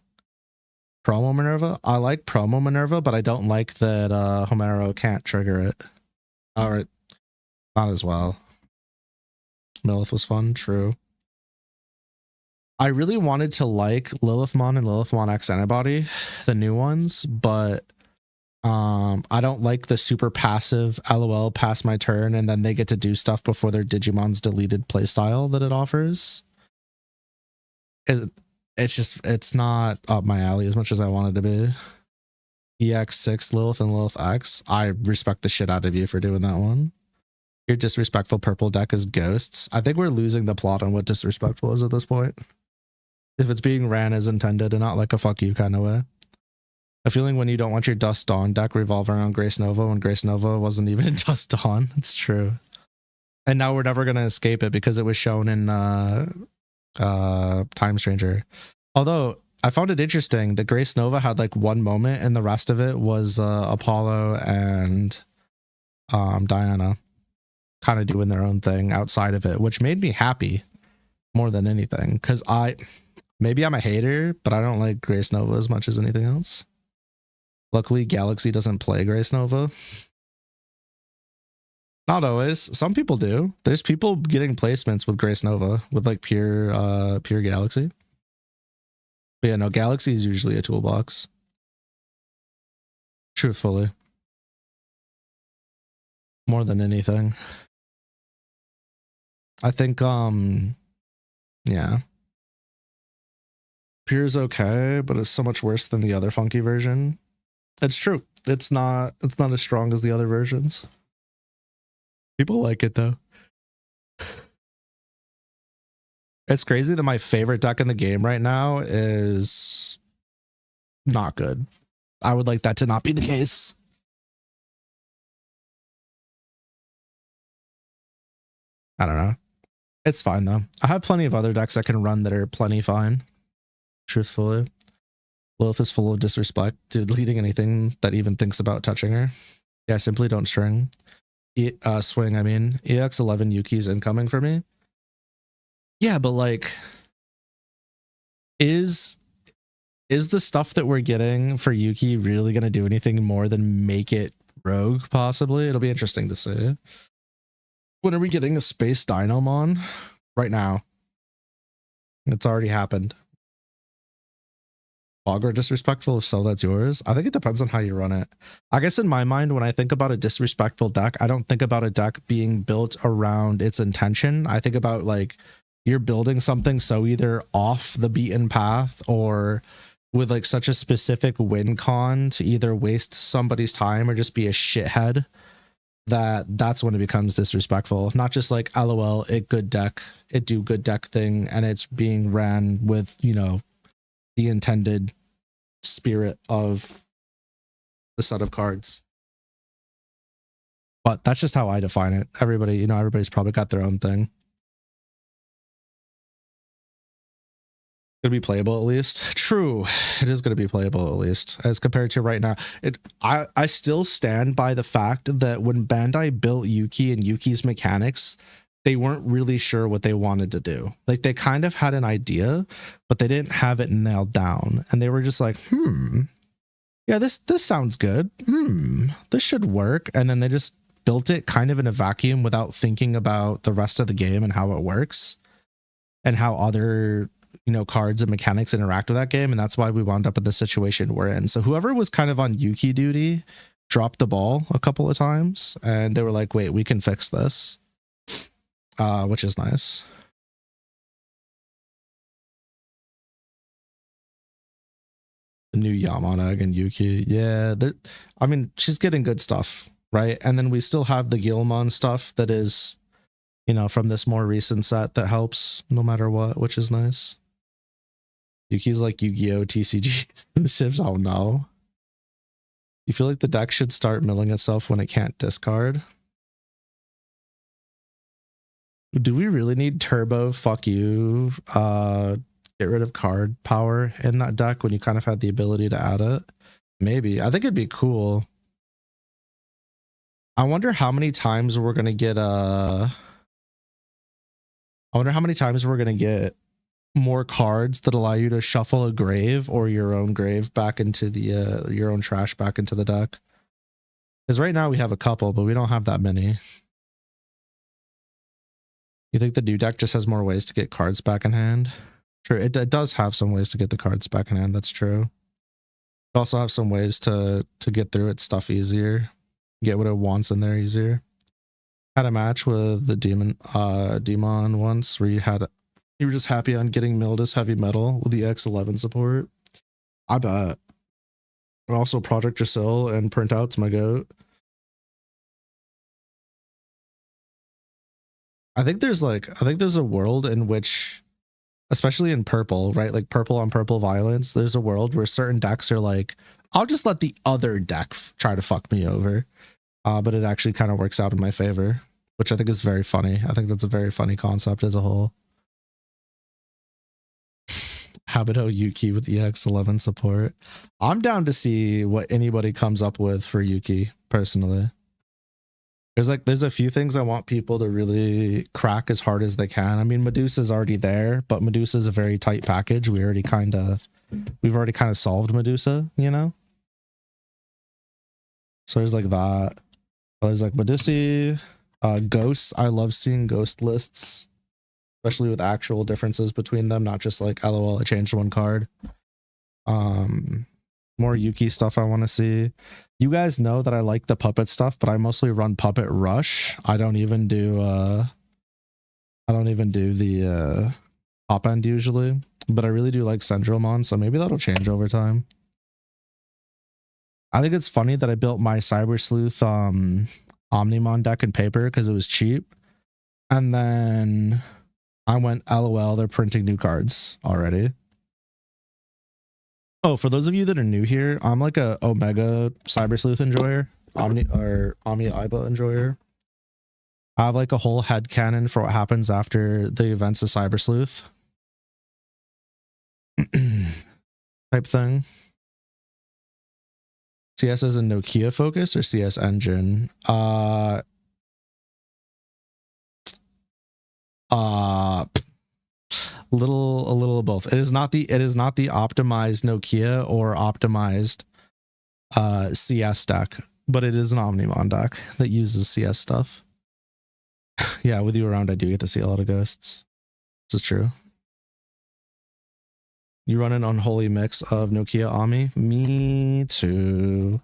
Promo Minerva? I like Promo Minerva, but I don't like that Homero can't trigger it. Alright. Not as well. Millith was fun, true. I really wanted to like Lilithmon and Lilithmon X Antibody, the new ones, but I don't like the super passive LOL pass my turn and then they get to do stuff before their Digimon's deleted playstyle that it offers. It's not up my alley as much as I wanted to be. EX6 Lilith and Lilith X. I respect the shit out of you for doing that one. Your disrespectful purple deck is Ghosts. I think we're losing the plot on what disrespectful is at this point. If it's being ran as intended and not like a fuck you kind of way. A feeling when you don't want your Dust Dawn deck revolve around Grace Nova when Grace Nova wasn't even in Dust Dawn. It's true. And now we're never going to escape it because it was shown in Time Stranger. Although I found it interesting that Grace Nova had like one moment and the rest of it was Apollo and Diana kind of doing their own thing outside of it, which made me happy more than anything. Because maybe I'm a hater, but I don't like Grace Nova as much as anything else. Luckily, Galaxy doesn't play Grace Nova. Not always. Some people do. There's people getting placements with Grace Nova with like pure Galaxy. But yeah, no, Galaxy is usually a toolbox. Truthfully. More than anything. I think, yeah. Pure's okay, but it's so much worse than the other funky version. It's true. It's not as strong as the other versions. People like it though. It's crazy that my favorite deck in the game right now is not good. I would like that to not be the case. I don't know. It's fine though. I have plenty of other decks I can run that are plenty fine. Truthfully. Lilith is full of disrespect to deleting anything that even thinks about touching her. Yeah, simply don't swing. Swing, I mean. EX11 Yuki's incoming for me. Yeah, but like, is the stuff that we're getting for Yuki really going to do anything more than make it rogue, possibly? It'll be interesting to see. When are we getting a Space Dynamon? Right now. It's already happened. Bogger disrespectful, if so, that's yours. I think it depends on how you run it. I guess in my mind, when I think about a disrespectful deck, I don't think about a deck being built around its intention. I think about like you're building something so either off the beaten path or with like such a specific win con to either waste somebody's time or just be a shithead, that's when it becomes disrespectful. Not just like LOL, it good deck, it do good deck thing, and it's being ran with, you know, the intended spirit of the set of cards. But that's just how I define it. Everybody, you know, everybody's probably got their own thing. Gonna be playable at least. True, it is gonna be playable at least as compared to right now. I still stand by the fact that when Bandai built Yuki and Yuki's mechanics, they weren't really sure what they wanted to do. Like they kind of had an idea, but they didn't have it nailed down. And they were just like, yeah, this sounds good. This should work. And then they just built it kind of in a vacuum without thinking about the rest of the game and how it works. and how other, you know, cards and mechanics interact with that game. And that's why we wound up in the situation we're in. So whoever was kind of on Yuki duty dropped the ball a couple of times, and they were like, wait, we can fix this, which is nice. The new Yamanag and Yuki. Yeah, I mean, she's getting good stuff, right? And then we still have the Gilmon stuff that is, you know, from this more recent set that helps no matter what, which is nice. Yuki's like Yu-Gi-Oh! TCG exclusives. Oh no. You feel like the deck should start milling itself when it can't discard? Do we really need turbo fuck you? Get rid of card power in that deck when you kind of had the ability to add it? Maybe. I think it'd be cool. I wonder how many times we're gonna get I wonder how many times we're gonna get more cards that allow you to shuffle a grave or your own grave back into the your own trash back into the deck. Because right now we have a couple, but we don't have that many. You think the new deck just has more ways to get cards back in hand? True, it does have some ways to get the cards back in hand. That's true. It also have some ways to get through its stuff easier, get what it wants in there easier. Had a match with the Demon once where you were just happy on getting Mildus heavy metal with the X11 support. I bet. Also Project Jasil and Printouts my goat. I think there's a world in which, especially in purple, right? Like purple on purple violence, there's a world where certain decks are like, I'll just let the other deck try to fuck me over. But it actually kind of works out in my favor, which I think is very funny. I think that's a very funny concept as a whole. Habito Yuki with EX11 support. I'm down to see what anybody comes up with for Yuki, personally. There's a few things I want people to really crack as hard as they can. I mean, Medusa's already there, but Medusa's a very tight package. We've already kind of solved Medusa, you know? So there's like that. There's like Medusa, ghosts. I love seeing ghost lists, especially with actual differences between them, not just like LOL, I changed one card. More Yuki stuff I want to see. You guys know that I like the puppet stuff, but I mostly run Puppet Rush. I don't even do the top end usually, but I really do like Syndromon, so maybe that'll change over time. I think it's funny that I built my Cyber Sleuth Omnimon deck in paper because it was cheap, and then I went LOL, they're printing new cards already. Oh, for those of you that are new here, I'm like a Omega Cyber Sleuth enjoyer, Omni Iba enjoyer. I have like a whole headcanon for what happens after the events of Cyber Sleuth type thing. CS as a Nokia focus or CS engine? A little of both. It is not the optimized Nokia or optimized CS deck, but it is an Omnimon deck that uses CS stuff. Yeah, with you around, I do get to see a lot of ghosts. This is true. You run an unholy mix of Nokia Ami? Me too.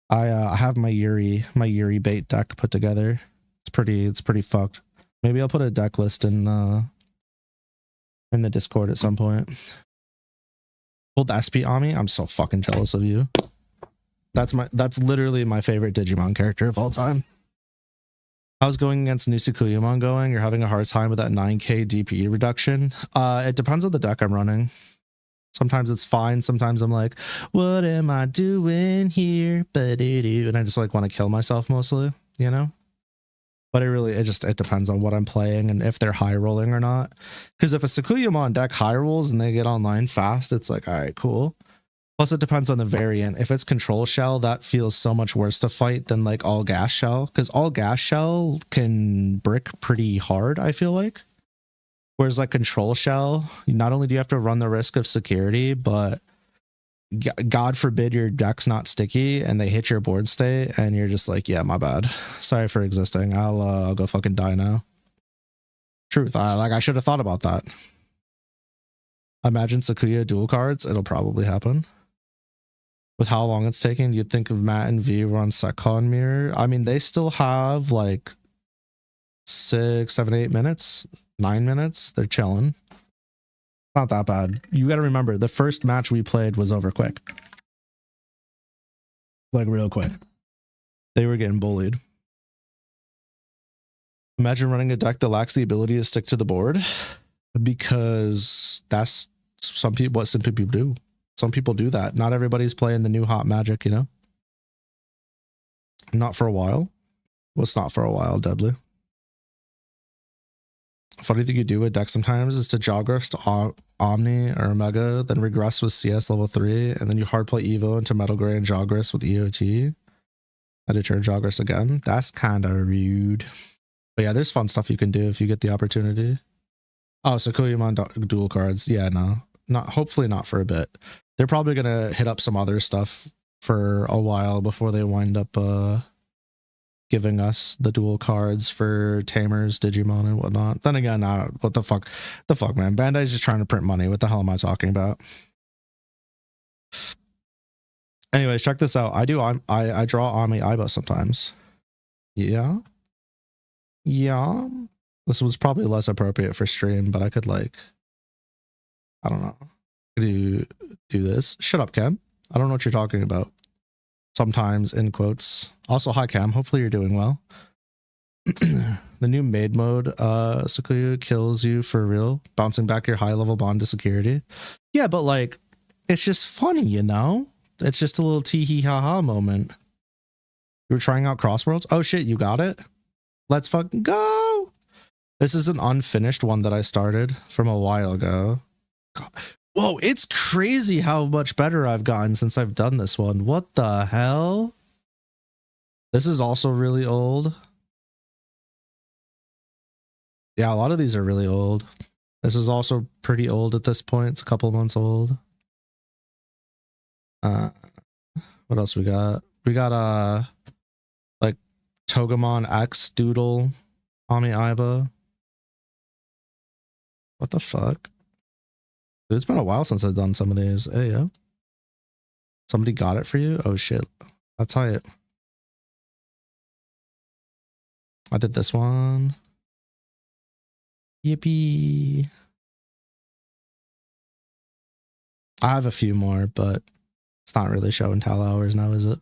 I have my Yuri bait deck put together. It's pretty fucked. Maybe I'll put a deck list in the Discord at some point. Hold SP Ami? I'm so fucking jealous of you. That's literally my favorite Digimon character of all time. How's going against Nusukuyamon going? You're having a hard time with that 9k DPE reduction? It depends on the deck I'm running. Sometimes it's fine. Sometimes I'm like, what am I doing here? And I just like want to kill myself mostly, you know? But it depends on what I'm playing and if they're high rolling or not. Because if a Sukuyamon deck high rolls and they get online fast, it's like, all right, cool. Plus it depends on the variant. If it's control shell, that feels so much worse to fight than like all gas shell. Because all gas shell can brick pretty hard, I feel like. Whereas like control shell, not only do you have to run the risk of security, but God forbid your deck's not sticky and they hit your board state and you're just like, yeah, my bad. Sorry for existing. I'll go fucking die now. Truth. I should have thought about that. Imagine Sakuya dual cards. It'll probably happen. With how long it's taking, you'd think of Matt and V were on Secon Mirror. I mean, they still have like 6, 7, 8 minutes, 9 minutes. They're chilling. Not that bad. You got to remember, the first match we played was over quick. Like real quick. They were getting bullied. Imagine running a deck that lacks the ability to stick to the board, because that's what some people do. Some people do that. Not everybody's playing the new hot Magic, you know? Not for a while. What's not for a while, Deadly? Funny thing you do with deck sometimes is to Jogress to Omni or Omega, then regress with CS level 3, and then you hardplay Evo into Metal Gray and Jogress with EOT. And to turn Jogress again. That's kind of rude. But yeah, there's fun stuff you can do if you get the opportunity. Oh, so Koyamon dual cards. Yeah, no. Hopefully not for a bit. They're probably gonna hit up some other stuff for a while before they wind up giving us the dual cards for Tamers, Digimon, and whatnot. Then again, what the fuck? The fuck, man. Bandai's just trying to print money. What the hell am I talking about? Anyways, check this out. I draw Ami Aiba sometimes. Yeah. Yeah. This was probably less appropriate for stream, but I could like, I don't know. Do this. Shut up, Cam. I don't know what you're talking about. Sometimes, in quotes. Also, hi, Cam. Hopefully you're doing well. The new maid mode, Sakuya kills you for real, bouncing back your high level bond to security. Yeah, but like, it's just funny, you know? It's just a little tee hee ha ha moment. You were trying out Crossworlds? Oh shit, you got it? Let's fucking go! This is an unfinished one that I started from a while ago. God. Whoa, it's crazy how much better I've gotten since I've done this one. What the hell? This is also really old. Yeah, a lot of these are really old. This is also pretty old at this point. It's a couple months old. What else we got? We got like Togemon X Doodle Ami Aiba. What the fuck? Dude, it's been a while since I've done some of these. Hey, yo. Somebody got it for you? Oh shit. That's hype. I did this one. Yippee. I have a few more, but it's not really show and tell hours now, is it?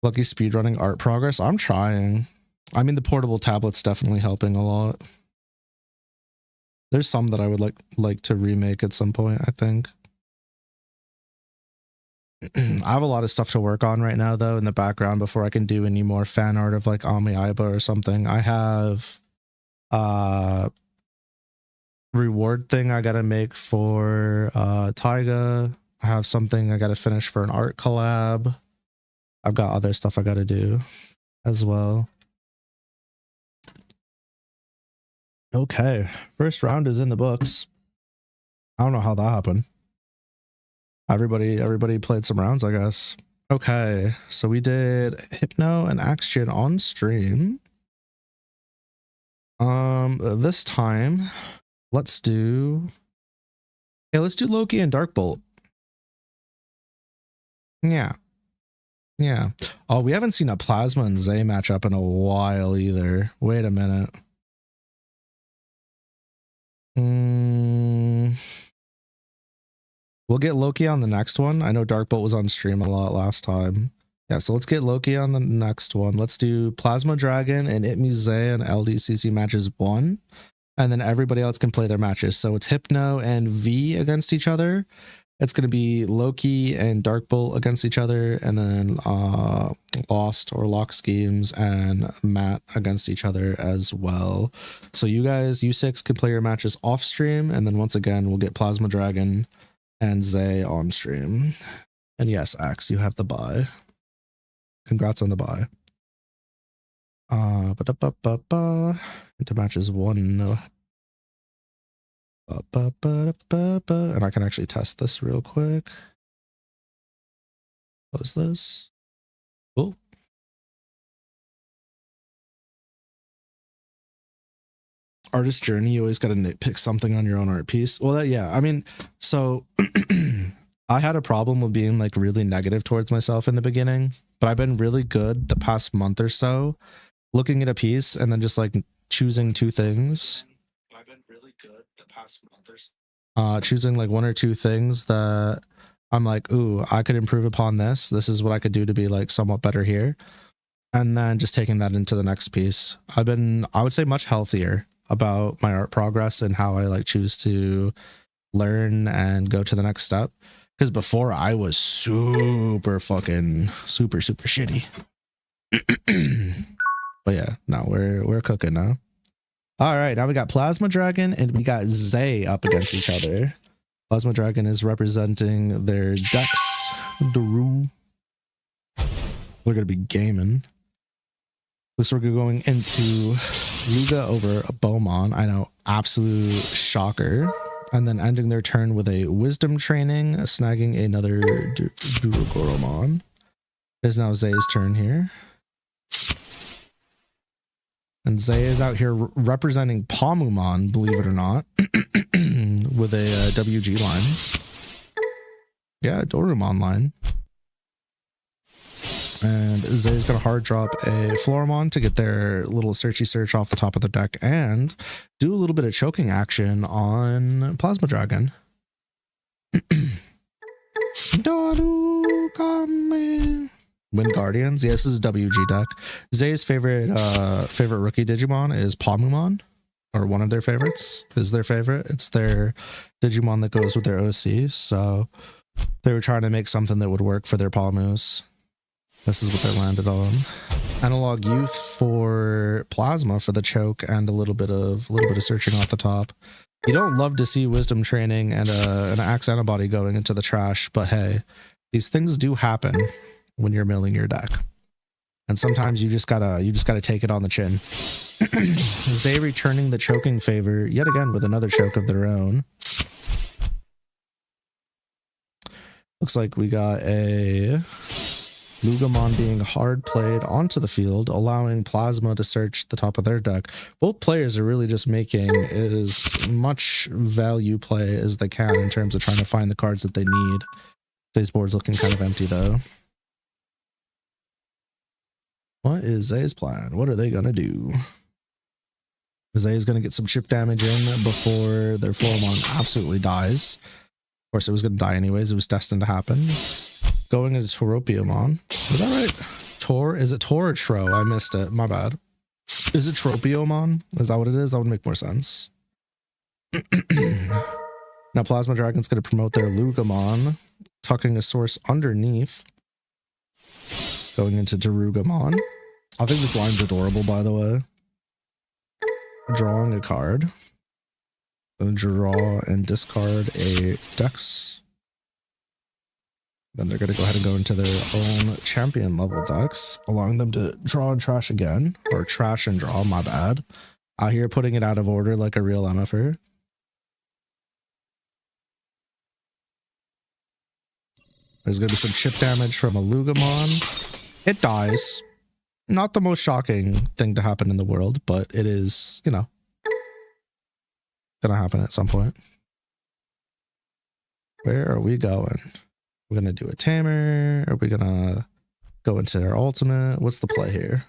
Lucky speedrunning art progress. I'm trying. I mean, the portable tablet's definitely helping a lot. There's some that I would like to remake at some point, I think. I have a lot of stuff to work on right now, though, in the background before I can do any more fan art of like Ami Aiba or something. I have reward thing I gotta make for Taiga. I have something I gotta finish for an art collab. I've got other stuff I gotta do as well. Okay, first round is in the books. I don't know how that happened. Everybody played some rounds, I guess. Okay, so we did Hypno and Action on stream. This time, let's do Loki and Darkbolt. Yeah. Yeah. Oh, we haven't seen a Plasma and Zay matchup in a while either. Wait a minute. We'll get Loki on the next one. I know Darkbolt was on stream a lot last time. Yeah, so let's get Loki on the next one. Let's do Plasma Dragon and Itmi Zay and LDCC matches 1. And then everybody else can play their matches. So it's Hypno and V against each other. It's going to be Loki and Darkbolt against each other. And then Lost or Lock Schemes and Matt against each other as well. So you guys, you 6 can play your matches off stream. And then once again, we'll get Plasma Dragon and Zay on stream. And yes, Axe, you have the bye. Congrats on the bye. Into matches 1. And I can actually test this real quick. Close this. Cool. artist journey, you always got to nitpick something on your own art piece. Well, yeah, I mean, so I had a problem with being like really negative towards myself in the beginning, but I've been really good the past month or so looking at a piece and then just like choosing two things. I've been really good the past month or so. Choosing like one or two things that I'm like, ooh, I could improve upon this. This is what I could do to be like somewhat better here. And then just taking that into the next piece. I've been, I would say, much healthier about my art progress and how I like choose to learn and go to the next step. Because before I was super shitty. But yeah, no, we're cooking now. All right, now we got Plasma Dragon and we got Zay up against each other. Plasma Dragon is representing their Dvdraw. They're gonna be gaming. Looks like we're going into Luga over Beaumont. I know, absolute shocker. And then ending their turn with a Wisdom Training, snagging another Duragoromon. It is now Zay's turn here. And Zay is out here representing Palmumon, believe it or not, with a WG line. Yeah, Dorumon line. And Zay's going to hard drop a Floramon to get their little searchy search off the top of the deck and do a little bit of choking action on Plasma Dragon. Wind Guardians. Yes, this is a WG deck. Zay's favorite rookie Digimon is Palmumon, or one of their favorites is their favorite. It's their Digimon that goes with their OC. So they were trying to make something that would work for their Palmus. This is what they landed on. Analog Youth for Plasma for the choke and a little bit of searching off the top. You don't love to see Wisdom Training and an Axe Antibody going into the trash, but hey, these things do happen when you're milling your deck, and sometimes you just gotta take it on the chin. Zay returning the choking favor yet again with another choke of their own. Looks like we got a Lugamon being hard played onto the field, allowing Plasma to search the top of their deck. Both players are really just making as much value play as they can in terms of trying to find the cards that they need. Zay's board's looking kind of empty though. What is Zay's plan? What are they gonna do? Zay's gonna get some chip damage in before their Floramon absolutely dies. Of course, it was gonna die anyways. It was destined to happen. Going into Toropiomon. Is that right? Is it Tor or Tro? I missed it. My bad. Is it Tropiomon? Is that what it is? That would make more sense. Now Plasma Dragon's going to promote their Lugamon, tucking a source underneath. Going into Darugamon. I think this line's adorable, by the way. Drawing a card. Gonna draw and discard a Dex. Then they're going to go ahead and go into their own champion level decks, allowing them to draw and trash again, or trash and draw, my bad. Out here putting it out of order like a real MFer. There's going to be some chip damage from a Lugamon. It dies. Not the most shocking thing to happen in the world, but it is, you know, going to happen at some point. Where are we going? We're going to do a Tamer. Are we going to go into our ultimate? What's the play here?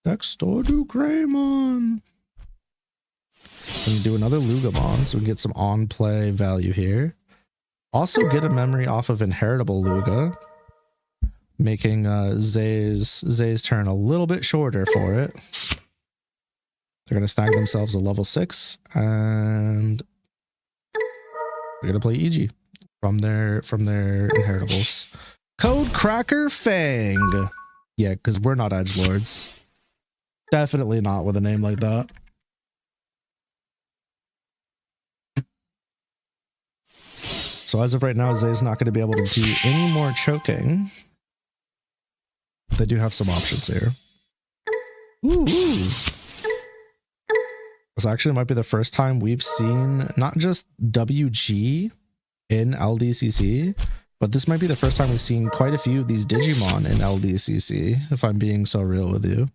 Dexter do Greymon. Going to do another Lugamon so we can get some on-play value here. Also get a memory off of Inheritable Luga, making Zay's turn a little bit shorter for it. They're going to snag themselves a level 6, and they're going to play EG. From their Inheritables. Code Cracker Fang. Yeah, because we're not edgelords. Definitely not with a name like that. So as of right now, Zay's not going to be able to do any more choking. They do have some options here. Ooh. This actually might be the first time we've seen not just WG in LDCC, but this might be the first time we've seen quite a few of these Digimon in LDCC, if I'm being so real with you.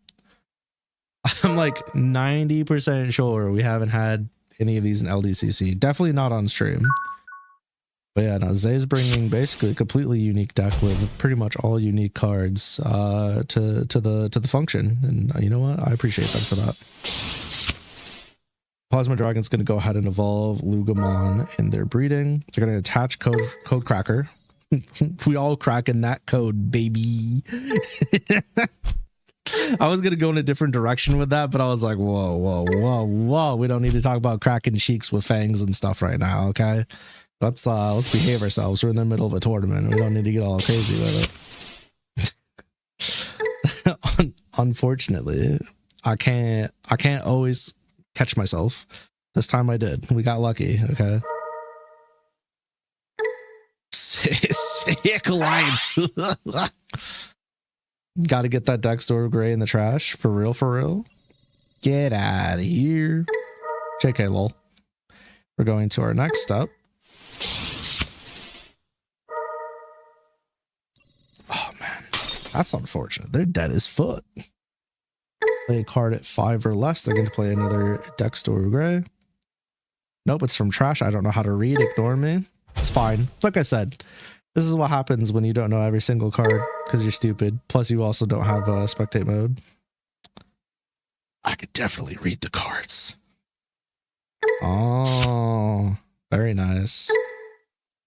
I'm like 90% sure we haven't had any of these in LDCC. Definitely not on stream. But yeah, no, Zay's bringing basically a completely unique deck with pretty much all unique cards to the function, and you know what? I appreciate them for that. Plasma Dragon's going to go ahead and evolve Lugamon in their breeding. They're going to attach code cracker. We all cracking that code, baby. I was going to go in a different direction with that, but I was like, whoa. We don't need to talk about cracking cheeks with fangs and stuff right now, okay? Let's behave ourselves. We're in the middle of a tournament. We don't need to get all crazy with it. Unfortunately, I can't always catch myself. This time I did. We got lucky, okay? Sick alliance. Got to get that Dvdraw gray in the trash. For real. Get out of here. JK lol. We're going to our next step. Oh man, that's unfortunate. They're dead as fuck. Play a card at 5 or less. They're going to play another Dvdraw gray. Nope, it's from trash. I don't know how to read. Ignore me. It's fine. Like I said, this is what happens when you don't know every single card because you're stupid. Plus, you also don't have spectate mode. I could definitely read the cards. Oh, very nice.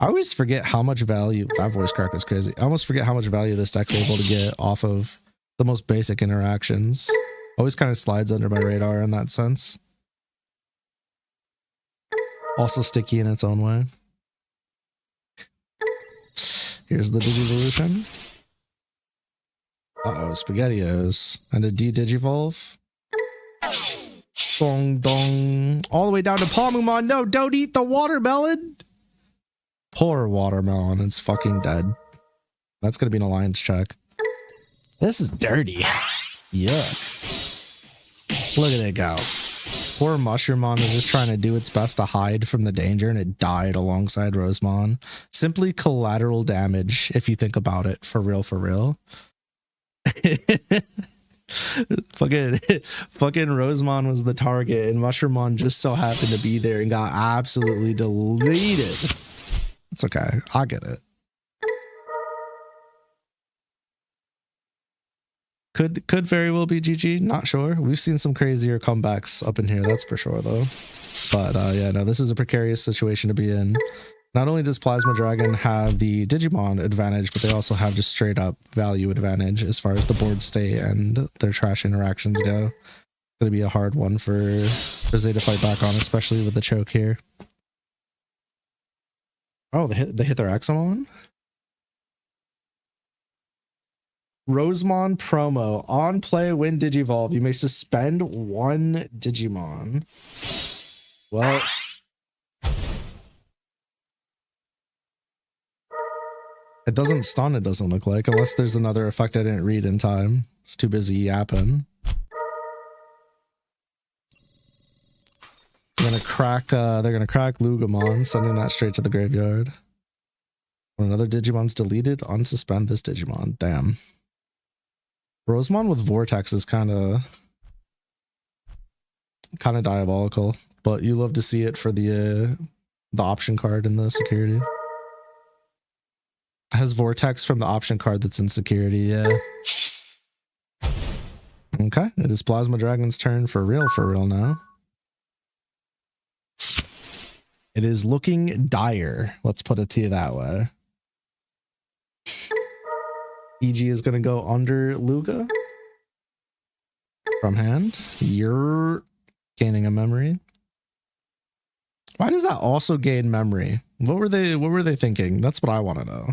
I always forget how much value that voice crack is crazy. I almost forget how much value this deck's able to get off of the most basic interactions. Always kind of slides under my radar in that sense. Also sticky in its own way. Here's the Digivolution. Uh-oh, SpaghettiOs. And a D-Digivolve. Dong dong. All the way down to Palmumon. No, don't eat the watermelon. Poor watermelon. It's fucking dead. That's going to be an alliance check. This is dirty. Yuck. Look at it go. Poor Mushroomon is just trying to do its best to hide from the danger, and it died alongside Rosemon. Simply collateral damage, if you think about it. For real. fucking Rosemon was the target, and Mushroomon just so happened to be there and got absolutely deleted. It's okay. I get it. Could very well be GG. Not sure. We've seen some crazier comebacks up in here. That's for sure, though. But yeah, no, this is a precarious situation to be in. Not only does Plasma Dragon have the Digimon advantage, but they also have just straight up value advantage as far as the board state and their trash interactions go. It's going to be a hard one for Zay to fight back on, especially with the choke here. Oh, they hit their Examon? Rosemon promo. On play, win Digivolve. You may suspend one Digimon. Well, it doesn't stun, it doesn't look like, unless there's another effect I didn't read in time. It's too busy yapping. They're gonna crack Lugamon, sending that straight to the graveyard. When another Digimon's deleted, unsuspend this Digimon. Damn. Rosemon with Vortex is kind of diabolical, but you love to see it for the option card in the security. It has Vortex from the option card that's in security, yeah. Okay, it is Plasma Dragon's turn for real now. It is looking dire. Let's put it to you that way. EG is going to go under Luga. From hand. You're gaining a memory. Why does that also gain memory? What were they thinking? That's what I want to know.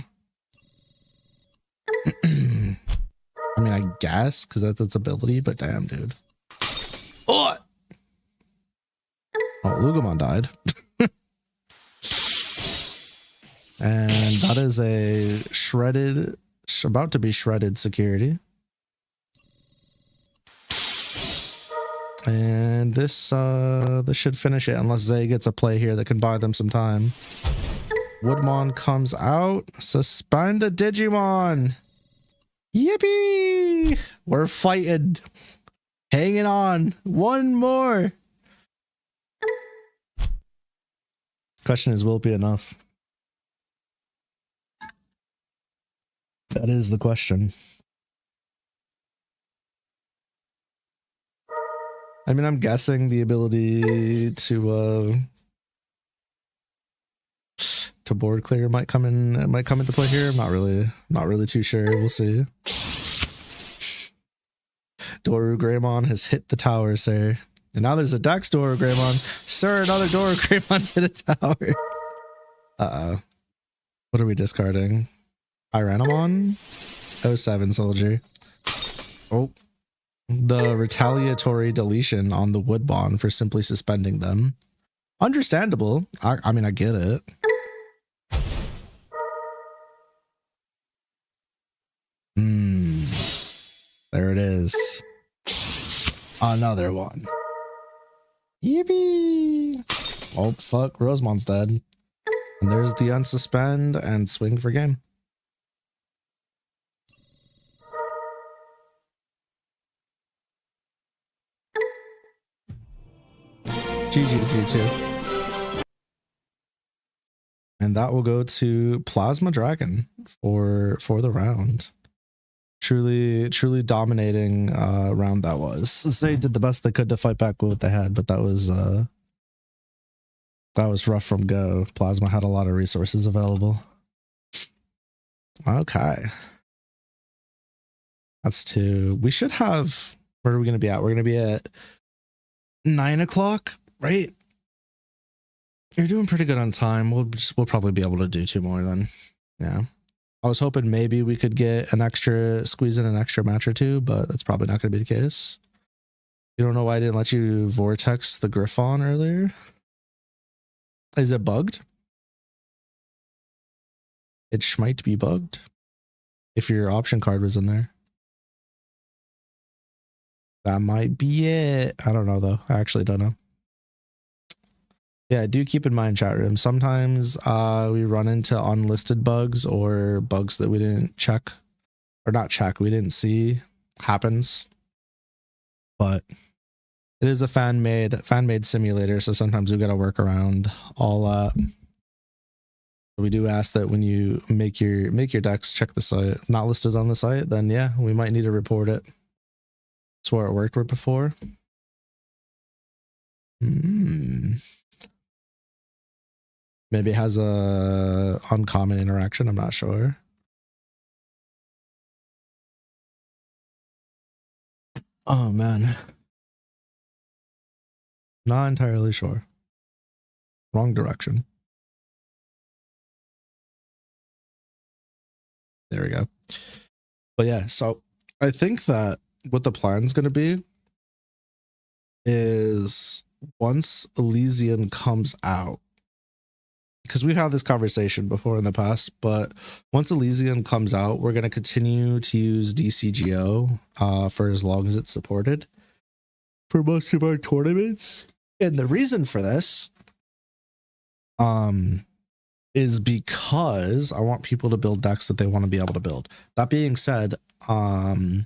I mean, I guess, because that's its ability, but damn, dude. Oh, Lugamon died. And that is a shredded, about to be shredded security. And this should finish it, unless Zay gets a play here that can buy them some time. Woodmon comes out. Suspend a Digimon. Yippee! We're fighting. Hanging on. One more. Question is, will it be enough? That is the question. I mean, I'm guessing the ability to board clear might come into play here. I'm not really too sure. We'll see. Doru Greymon has hit the tower, sir. And now there's a Dex Doru Greymon. Sir, another Doru Greymon's hit a tower. Uh-oh. What are we discarding? Irenomon? 07 Soldier. Oh. The retaliatory deletion on the Wood Bond for simply suspending them. Understandable. I mean, I get it. There it is. Another one. Yippee! Oh, fuck. Rosemon's dead. And there's the unsuspend and swing for game. GG's you two. And that will go to Plasma Dragon for the round. Truly dominating round that was. They did the best they could to fight back with what they had, but that was rough from go. Plasma had a lot of resources available. Okay. That's two. We should have, where are we going to be at? We're going to be at 9 o'clock, right? You're doing pretty good on time. We'll probably be able to do two more then. Yeah. I was hoping maybe we could squeeze in an extra match or two, but that's probably not going to be the case. You don't know why I didn't let you vortex the Griffon earlier? Is it bugged? It might be bugged if your option card was in there. That might be it. I don't know though. I actually don't know. Yeah, do keep in mind, chat room. Sometimes we run into unlisted bugs or bugs that we didn't check, or not check, we didn't see. Happens. But it is a fan-made simulator, so sometimes we got to work around all that. We do ask that when you make your decks, check the site. If not listed on the site, then yeah, we might need to report it. That's where it worked with before. Maybe it has a uncommon interaction. I'm not sure. Oh man. Not entirely sure. Wrong direction. There we go. But yeah, so I think that what the plan's going to be is once Elysian comes out, because we've had this conversation before in the past, but once Elysian comes out, we're going to continue to use DCGO for as long as it's supported for most of our tournaments. And the reason for this is because I want people to build decks that they want to be able to build. That being said, I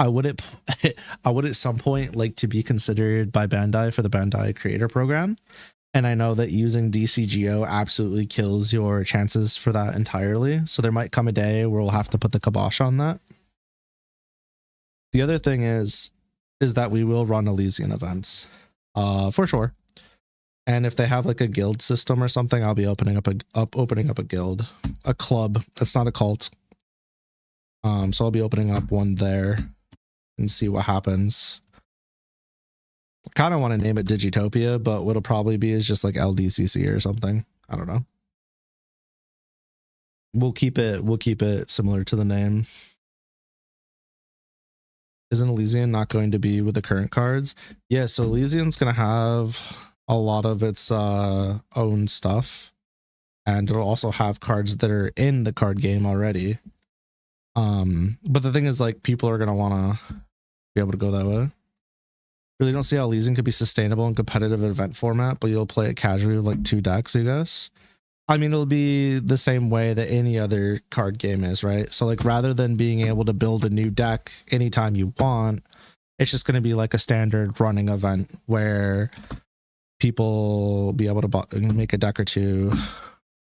would at some point like to be considered by Bandai for the Bandai Creator Program. And I know that using DCGO absolutely kills your chances for that entirely. So there might come a day where we'll have to put the kibosh on that. The other thing is that we will run Elysian events for sure. And if they have like a guild system or something, I'll be opening up a guild, a club. That's not a cult. So I'll be opening up one there and see what happens. I kind of want to name it Digitopia, but what'll probably be is just like LDCC or something. I don't know. We'll keep it similar to the name. Isn't Elysian not going to be with the current cards? Yeah, so Elysian's going to have a lot of its own stuff, and it'll also have cards that are in the card game already. But the thing is, like, people are going to want to be able to go that way. Really don't see how Elysian could be sustainable in competitive event format, but you'll play it casually with like 2 decks, I guess. I mean, it'll be the same way that any other card game is, right? So like rather than being able to build a new deck anytime you want, It's just going to be like a standard running event where people be able to make a deck or two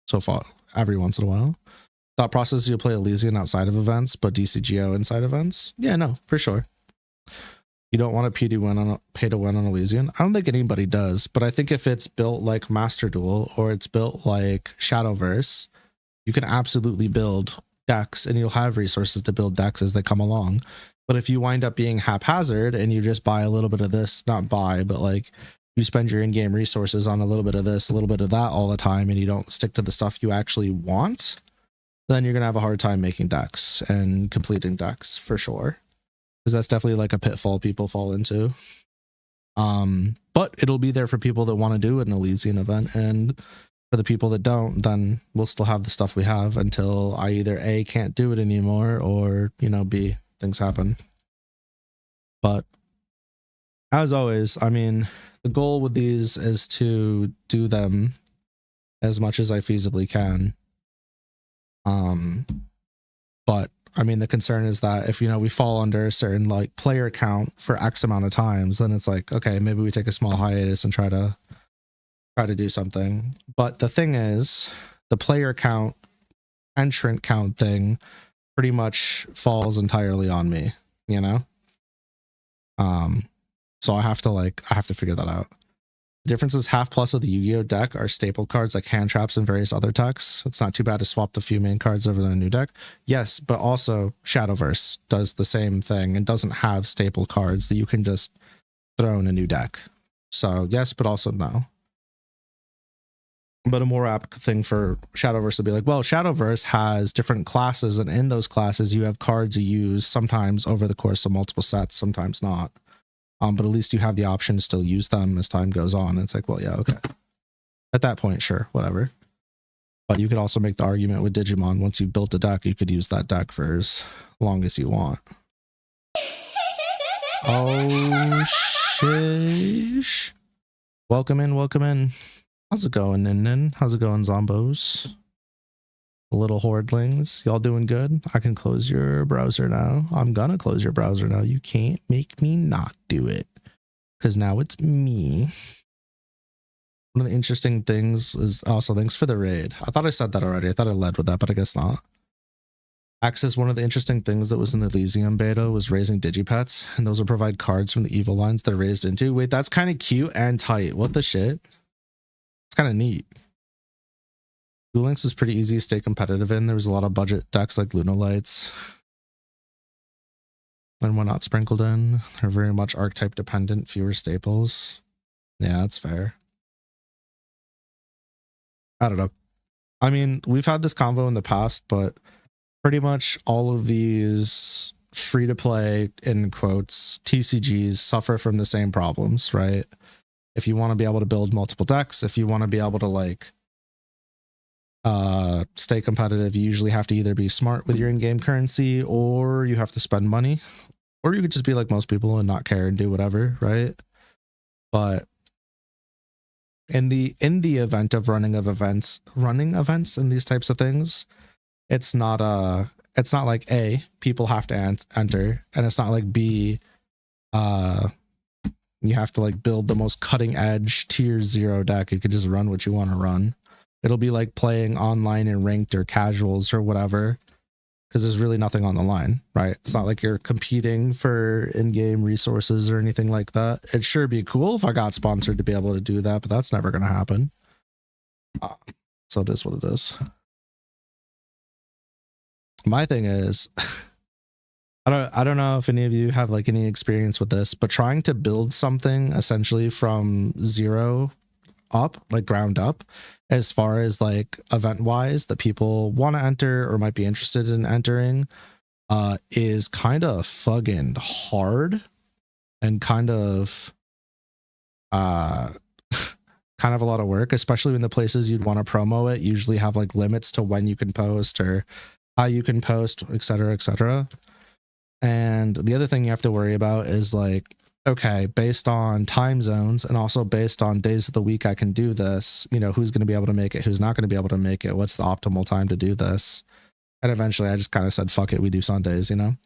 so far every once in a while. Thought process, you'll play Elysian outside of events, but DCGO inside events. Yeah, no, for sure. You don't want to pay to win on Elysian. I don't think anybody does, but I think if it's built like Master Duel or it's built like Shadowverse, you can absolutely build decks and you'll have resources to build decks as they come along. But if you wind up being haphazard and you just buy a little bit of this, not buy, but like you spend your in-game resources on a little bit of this, a little bit of that all the time, and you don't stick to the stuff you actually want, then you're going to have a hard time making decks and completing decks for sure. Because that's definitely like a pitfall people fall into. But it'll be there for people that want to do an Elysian event, and for the people that don't, then we'll still have the stuff we have until I either A, can't do it anymore, or, you know, B, things happen. But as always, I mean, the goal with these is to do them as much as I feasibly can. But I mean, the concern is that if, you know, we fall under a certain like player count for X amount of times, then it's like, okay, maybe we take a small hiatus and try to do something. But the thing is, the player count, entrant count thing pretty much falls entirely on me, you know? So I have to figure that out. The difference is half plus of the Yu-Gi-Oh deck are staple cards like hand traps and various other decks. It's not too bad to swap the few main cards over to a new deck. Yes, but also Shadowverse does the same thing and doesn't have staple cards that you can just throw in a new deck. So yes, but also no. But a more apt thing for Shadowverse would be like, well, Shadowverse has different classes, and in those classes you have cards you use sometimes over the course of multiple sets, sometimes not. But at least you have the option to still use them as time goes on. It's like, well, yeah, okay. At that point, sure, whatever. But you could also make the argument with Digimon, once you've built a deck, you could use that deck for as long as you want. Oh, shish. Welcome in, welcome in. How's it going, Nin? How's it going, Zombos? The little hordlings, y'all doing good? I can close your browser now. I'm gonna close your browser now. You can't make me not do it, because now it's me. One of the interesting things is also, thanks for the raid. I thought I said that already. I thought I led with that, but I guess not. Access, one of the interesting things that was in the Elysium beta was raising digipets, and those will provide cards from the evil lines they're raised into. Wait, that's kind of cute and tight. What the shit? It's kind of neat. Duel Links is pretty easy to stay competitive in. There was a lot of budget decks like Lunalights and whatnot sprinkled in. They're very much archetype dependent, fewer staples. Yeah, that's fair. I don't know. I mean, we've had this convo in the past, but pretty much all of these free-to-play, in quotes, TCGs suffer from the same problems, right? If you want to be able to build multiple decks, if you want to be able to like stay competitive, you usually have to either be smart with your in-game currency, or you have to spend money, or you could just be like most people and not care and do whatever, right? But in the event of running events and these types of things, it's not like A, people have to enter, and it's not like B, you have to like build the most cutting edge tier 0 deck. You could just run what you want to run. It'll be like playing online in ranked or casuals or whatever, because there's really nothing on the line, right? It's not like you're competing for in-game resources or anything like that. It'd sure be cool if I got sponsored to be able to do that, but that's never going to happen. So it is what it is. My thing is, I don't know if any of you have like any experience with this, but trying to build something essentially from zero up, like ground up, as far as like event wise that people want to enter or might be interested in entering, is kind of fucking hard and kind of a lot of work, especially when the places you'd want to promo it usually have like limits to when you can post or how you can post, etc., etc. And the other thing you have to worry about is like, okay, based on time zones and also based on days of the week I can do this, you know, who's going to be able to make it, who's not going to be able to make it, what's the optimal time to do this. And eventually I just kind of said, fuck it, we do Sundays, you know?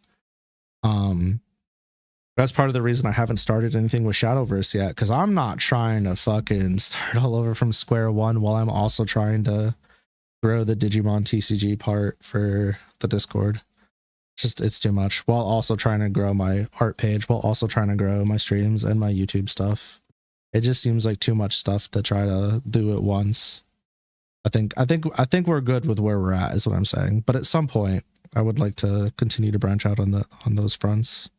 That's part of the reason I haven't started anything with Shadowverse yet, because I'm not trying to fucking start all over from square one while I'm also trying to grow the Digimon TCG part for the Discord. Just, it's too much, while also trying to grow my art page, while also trying to grow my streams and my YouTube stuff. It just seems like too much stuff to try to do at once. I think we're good with where we're at, is what I'm saying. But at some point, I would like to continue to branch out on those fronts.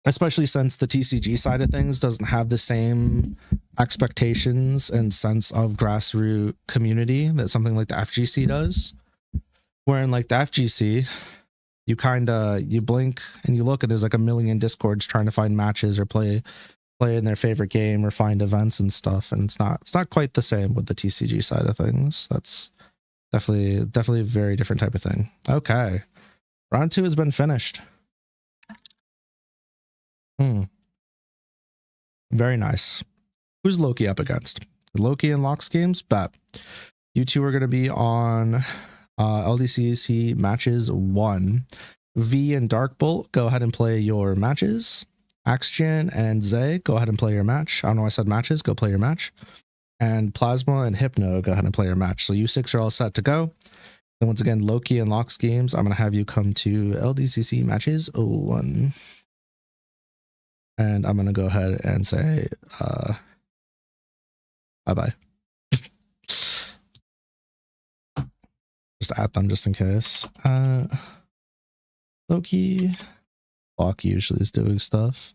Especially since the TCG side of things doesn't have the same expectations and sense of grassroots community that something like the FGC does. Where in like the FGC, you blink and you look and there's like a million discords trying to find matches or play in their favorite game or find events and stuff. And it's not quite the same with the TCG side of things. That's definitely a very different type of thing. Okay. Round 2 has been finished. Very nice. Who's Loki up against? Loki and Locks games? Bet. You two are going to be on LDCC matches 1. V and Darkbolt, go ahead and play your matches. Axgen and Zay, go ahead and play your match. I don't know why I said matches. Go play your match. And Plasma and Hypno, go ahead and play your match. So you 6 are all set to go. And once again, Loki and Locks games, I'm going to have you come to LDCC matches 1. And I'm going to go ahead and say bye-bye. Just add them just in case. Loki. Lock usually is doing stuff.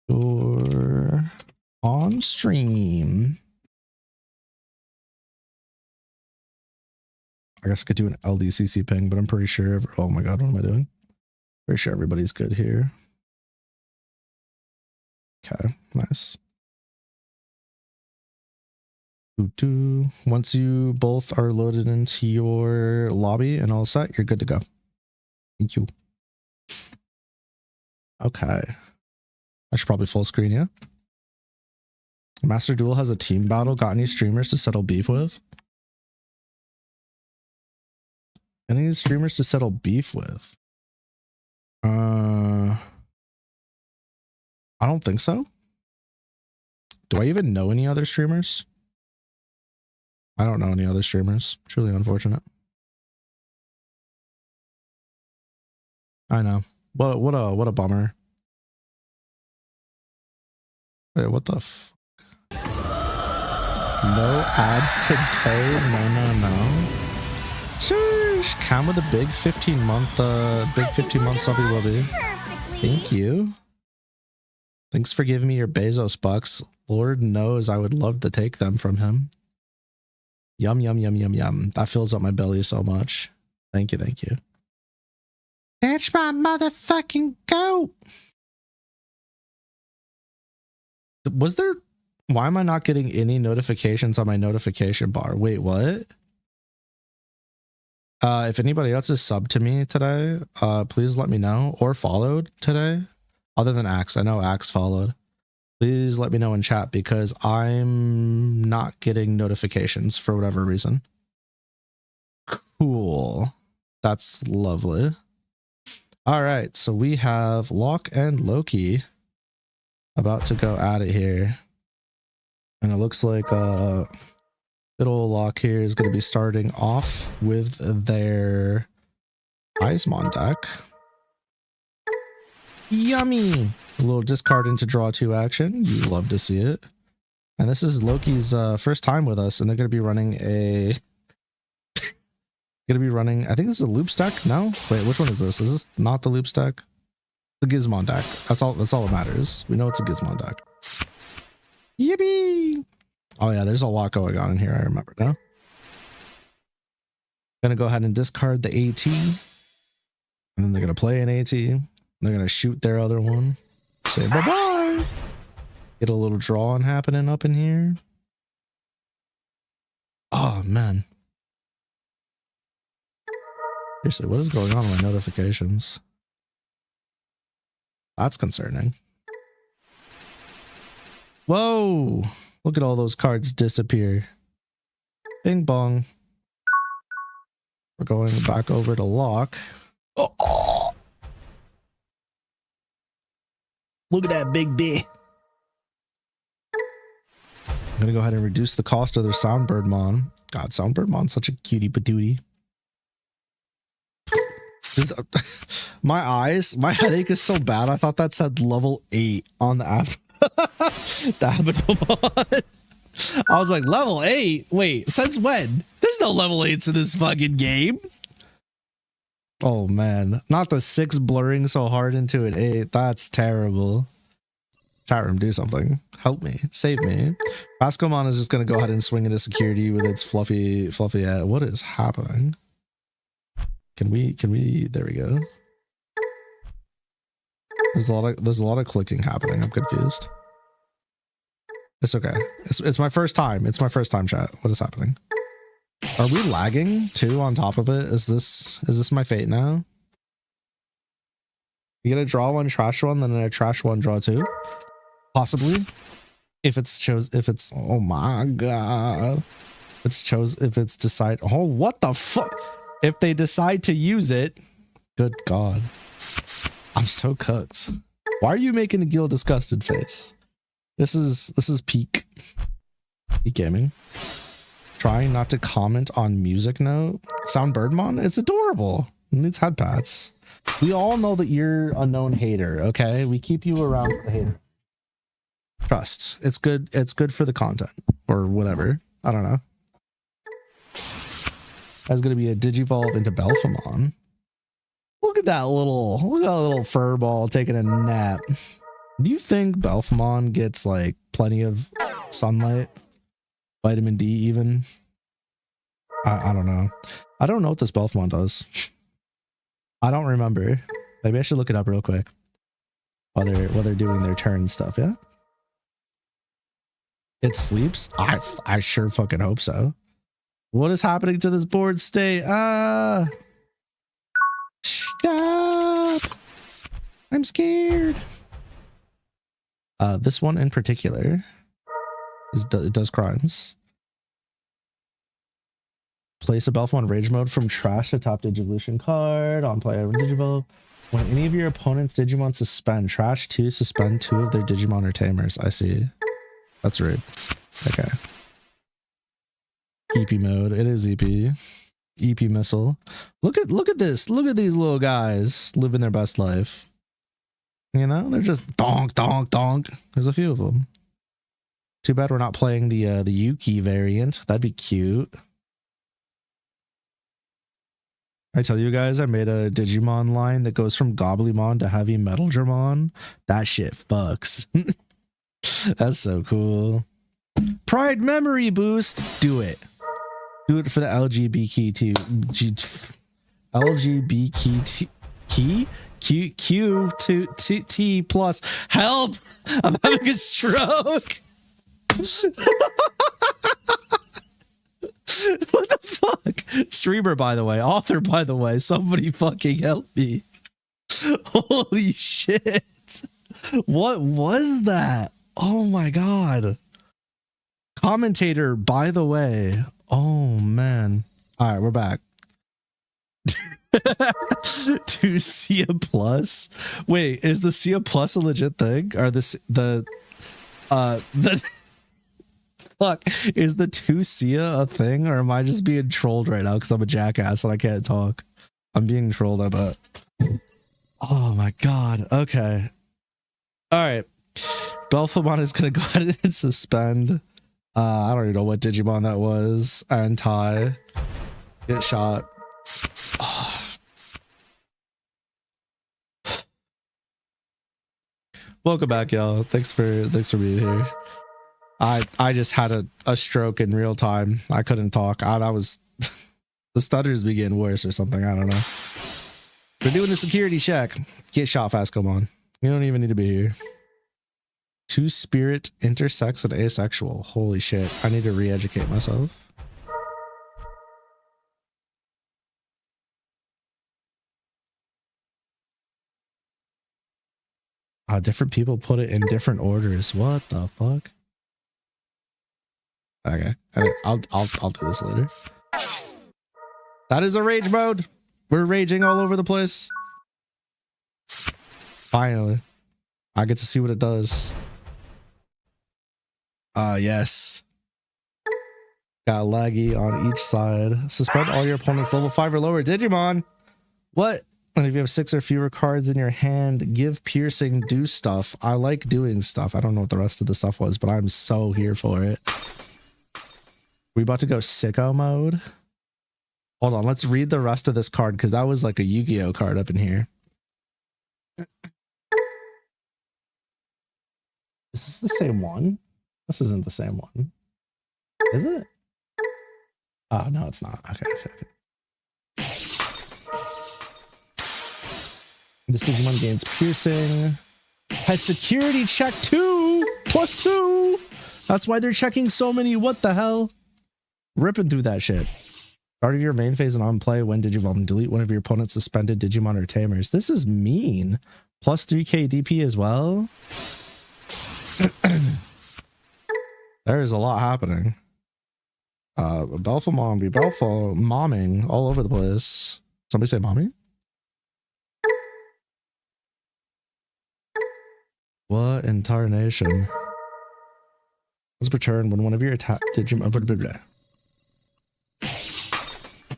You're on stream. I guess I could do an LDCC ping, but I'm pretty sure... Oh my god, what am I doing? Pretty sure everybody's good here. Okay, nice. Once you both are loaded into your lobby and all set, you're good to go. Thank you. Okay. I should probably full screen, yeah? Master Duel has a team battle. Got any streamers to settle beef with? Any streamers to settle beef with? I don't think so. Do I even know any other streamers? I don't know any other streamers. Truly unfortunate. I know. What a bummer. Wait, what the f? No ads today? No. Sheesh. Cam with a big 15-month subby wubby. Thank you. Thanks for giving me your Bezos bucks. Lord knows I would love to take them from him. Yum, yum, yum, yum, yum. That fills up my belly so much. Thank you, thank you. It's my motherfucking goat. Was there... Why am I not getting any notifications on my notification bar? Wait, what? If anybody else is subbed to me today, please let me know. Or followed today. Other than Axe. I know Axe followed. Please let me know in chat because I'm not getting notifications for whatever reason. Cool. That's lovely. All right. So we have Locke and Loki about to go at it here. And it looks like good old Locke here is going to be starting off with their Eismon deck. Yummy! A little discard into draw 2 action. You love to see it. And this is Loki's first time with us, and they're going to be running a... I think this is a loop stack. No? Wait, which one is this? Is this not the loop stack? The Gizmon deck. That's all that matters. We know it's a Gizmon deck. Yippee! Oh yeah, there's a lot going on in here, I remember now. Gonna go ahead and discard the AT. And then they're gonna play an AT. They're gonna shoot their other one. Say bye-bye. Get a little drawing happening up in here. Oh man. Seriously, what is going on with my notifications? That's concerning. Whoa! Look at all those cards disappear. Bing bong. We're going back over to Locke. Oh! Look at that big B. I'm gonna go ahead and reduce the cost of their Soundbirdmon. God, Soundbirdmon's such a cutie patootie. My eyes, my headache is so bad. I thought that said level 8 on the app. The Habitomon. I was like, level 8? Wait, since when? There's no level 8s in this fucking game. Oh man, not the 6 blurring so hard into an 8. That's terrible. Chat room, do something. Help me. Save me. Bascomon is just going to go ahead and swing into security with its fluffy. What is happening? Can we, there we go. There's a lot of clicking happening. I'm confused. It's okay. It's my first time. It's my first time, chat. What is happening? Are we lagging too on top of it? Is this my fate now? You get a draw 1, trash 1, then a trash 1, draw 2? Possibly. If it's oh my god. If it's decide, oh, what the fuck? If they decide to use it, good god. I'm so cooked. Why are you making a Gil disgusted face? This is peak gaming. Trying not to comment on music note. Soundbirdmon, it's adorable. It needs head pats. We all know that you're a known hater, okay? We keep you around for the hater. Trust. It's good for the content. Or whatever. I don't know. That's gonna be a Digivolve into Belphamon. Look at that little furball taking a nap. Do you think Belphamon gets like plenty of sunlight? Vitamin D even? I don't know. I don't know what this Belphamon does. I don't remember. Maybe I should look it up real quick. While they're doing their turn stuff, yeah? It sleeps? I sure fucking hope so. What is happening to this board state? Stop! I'm scared. This one in particular it does crimes. Place a Belphamon Rage Mode from trash to top Digivolution card on player Digivolve. When any of your opponent's Digimon suspend, trash 2, suspend 2 of their Digimon or Tamers. I see. That's rude. Okay. EP mode. It is EP. EP missile. Look at this. Look at these little guys living their best life. You know, they're just donk, donk, donk. There's a few of them. Too bad we're not playing the Yuki variant. That'd be cute. I tell you guys, I made a Digimon line that goes from Goblimon to Heavy Metal Dramon. That shit fucks. That's so cool. Pride memory boost. Do it. Do it for the LGBTQ. LGBTQ plus. Help! I'm having a stroke. What the fuck? Streamer, by the way. Author, by the way. Somebody fucking help me. Holy shit. What was that? Oh my god. Commentator, by the way. Oh man. All right, we're back. 2 Sia plus. Wait, is the Sia plus a legit thing? Or the fuck, is the 2 Sia a thing, or am I just being trolled right now because I'm a jackass and I can't talk? I'm being trolled, I bet. Oh my god. Okay. All right. Belphamon is gonna go ahead and suspend. I don't even know what Digimon that was. And tie. Get shot. Oh. Welcome back, y'all. Thanks for being here. I just had a stroke in real time. I couldn't talk. That was the stutters be getting worse or something. I don't know. We're doing the security check. Get shot fast, come on. You don't even need to be here. 2 spirit, intersex, and asexual. Holy shit. I need to re-educate myself. Different people put it in different orders. What the fuck? Okay. I'll do this later. That is a rage mode. We're raging all over the place. Finally. I get to see what it does. Yes. Got laggy on each side. Suspend all your opponents level 5 or lower Digimon. What? And if you have 6 or fewer cards in your hand, give piercing, do stuff. I like doing stuff. I don't know what the rest of the stuff was, but I'm so here for it. We about to go sicko mode. Hold on, let's read the rest of this card because that was like a Yu-Gi-Oh card up in here. Is this the same one? This isn't the same one. Is it? Oh, no, it's not. Okay. This Digimon gains piercing. Has security check 2 plus 2. That's why they're checking so many. What the hell? Ripping through that shit. Start of your main phase and on play when Digivolve and delete one of your opponent's suspended Digimon or Tamers. This is mean. Plus 3k DP as well. There is a lot happening. Belphemon be momming all over the place. Somebody say mommy? What in tarnation? Let's return when one of your attack Digimon.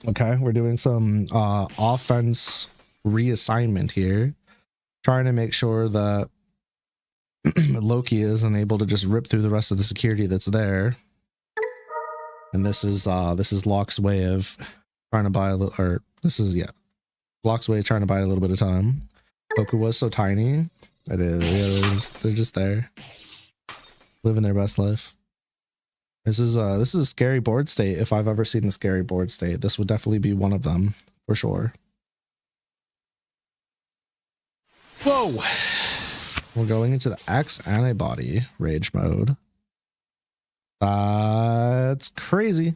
Okay, we're doing some offense reassignment here. Trying to make sure that Loki isn't able to just rip through the rest of the security that's there. And this is Locke's way of trying to buy a little, or this is, yeah, Locke's way of trying to buy a little bit of time. Goku was so tiny. It is. They're just there, living their best life. This is a scary board state. If I've ever seen a scary board state, this would definitely be one of them for sure. Whoa! We're going into the X antibody rage mode. That's crazy.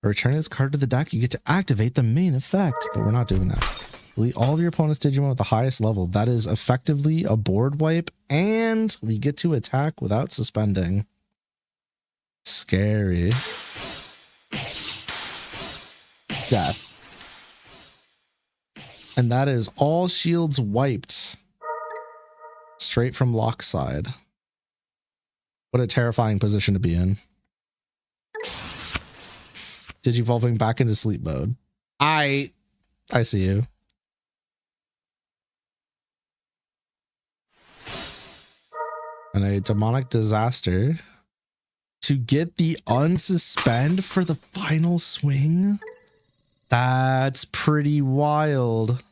Returning this card to the deck, you get to activate the main effect, but we're not doing that. Delete all of your opponent's Digimon with the highest level. That is effectively a board wipe, and we get to attack without suspending. Scary. Death. And that is all shields wiped. Straight from Locke's side. What a terrifying position to be in. Digivolving back into sleep mode. I see you. And a demonic disaster to get the unsuspend for the final swing. That's pretty wild.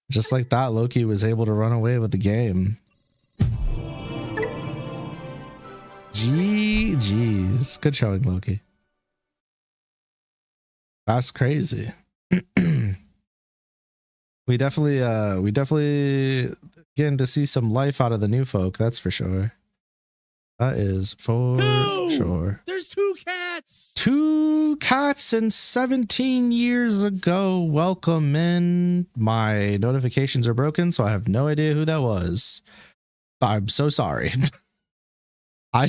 Just like that, Loki was able to run away with the game. GG's. Good showing, Loki. That's crazy. we definitely getting to see some life out of the new folk, that's for sure. That is for sure. There's 2 cats. 2 cats and 17 years ago. Welcome in. My notifications are broken, so I have no idea who that was. I'm so sorry. I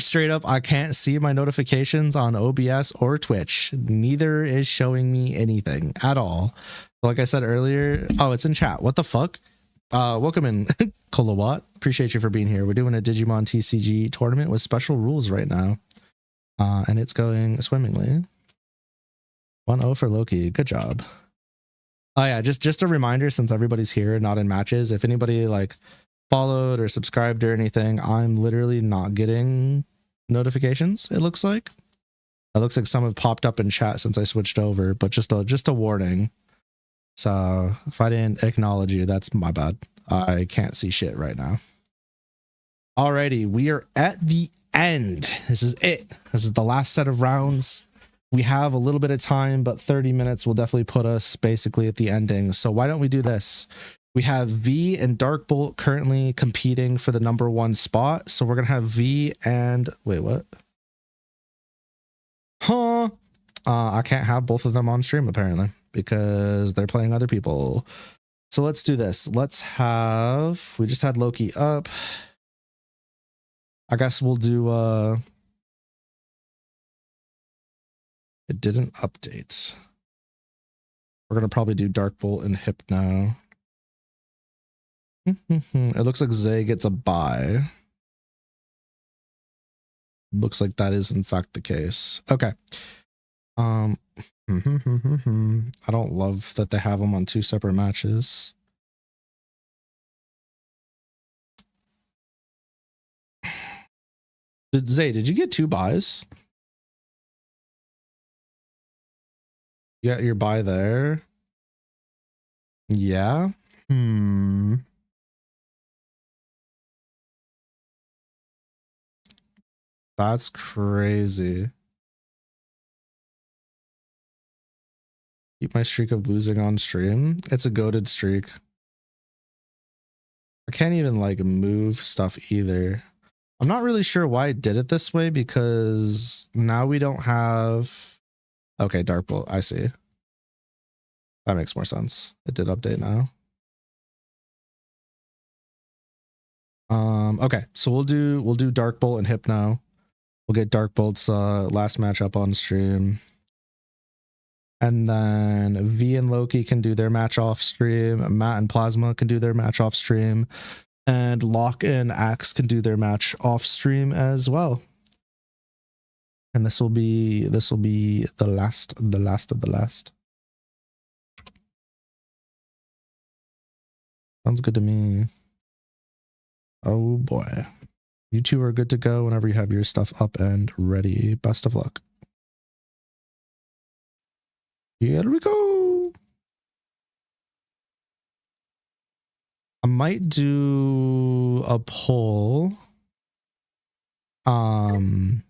can't see my notifications on OBS or Twitch. Neither is showing me anything at all. Like I said earlier, oh, it's in chat. What the fuck? Welcome in, Kolowat. Appreciate you for being here. We're doing a Digimon TCG tournament with special rules right now. And it's going swimmingly. 1-0 for Loki. Good job. Oh yeah, just a reminder, since everybody's here, not in matches, if anybody like followed or subscribed or anything, I'm literally not getting notifications. It looks like some have popped up in chat since I switched over, but just a warning. So if I didn't acknowledge you, that's my bad. I can't see shit right now. Alrighty, we are at the end. This is it. This is the last set of rounds. We have a little bit of time, but 30 minutes will definitely put us basically at the ending. So why don't we do this? We have V and Darkbolt currently competing for the #1 spot. So we're going to have V and... Wait, what? Huh? I can't have both of them on stream, apparently, because they're playing other people. So let's do this. Let's have... We just had Loki up. I guess we'll do... It didn't update. We're going to probably do Darkbolt and Hypno. It looks like Zay gets a bye. Looks like that is in fact the case. Okay. I don't love that they have them on 2 separate matches. Zay, did you get 2 buys? You got your buy there? Yeah. That's crazy. Keep my streak of losing on stream. It's a goated streak. I can't even like move stuff either. I'm not really sure why I did it this way because now we don't have. Okay, Dark Bolt. I see. That makes more sense. It did update now. Okay, so we'll do Dark Bolt and Hypno. We'll get Dark Bolt's last match up on stream. And then V and Loki can do their match off stream. Matt and Plasma can do their match off stream. And Locke and Axe can do their match off stream as well. And this will be the last of the last. Sounds good to me. Oh boy. You two are good to go whenever you have your stuff up and ready. Best of luck. Here we go. I might do a poll in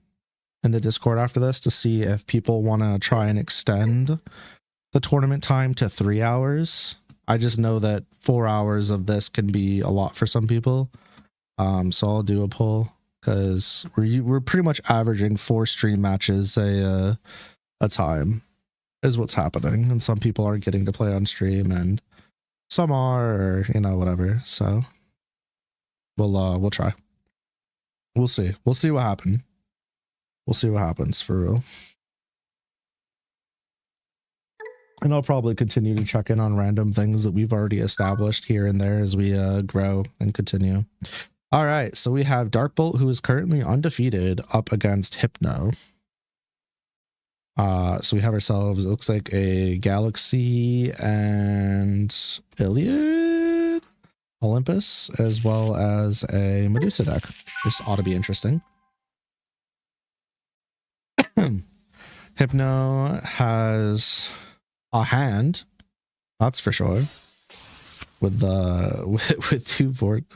the Discord after this to see if people want to try and extend the tournament time to 3 hours. I just know that 4 hours of this can be a lot for some people. So I'll do a poll because we're pretty much averaging 4 stream matches a time is what's happening, and some people aren't getting to play on stream and some are, or you know, whatever. So we'll try. We'll see what happens. We'll see what happens for real. And I'll probably continue to check in on random things that we've already established here and there as we grow and continue. All right, so we have Dark Bolt, who is currently undefeated, up against Hypno. So we have ourselves, it looks like a Galaxy and Iliad, Olympus, as well as a Medusa deck. This ought to be interesting. Hypno has a hand, that's for sure. With two vortex,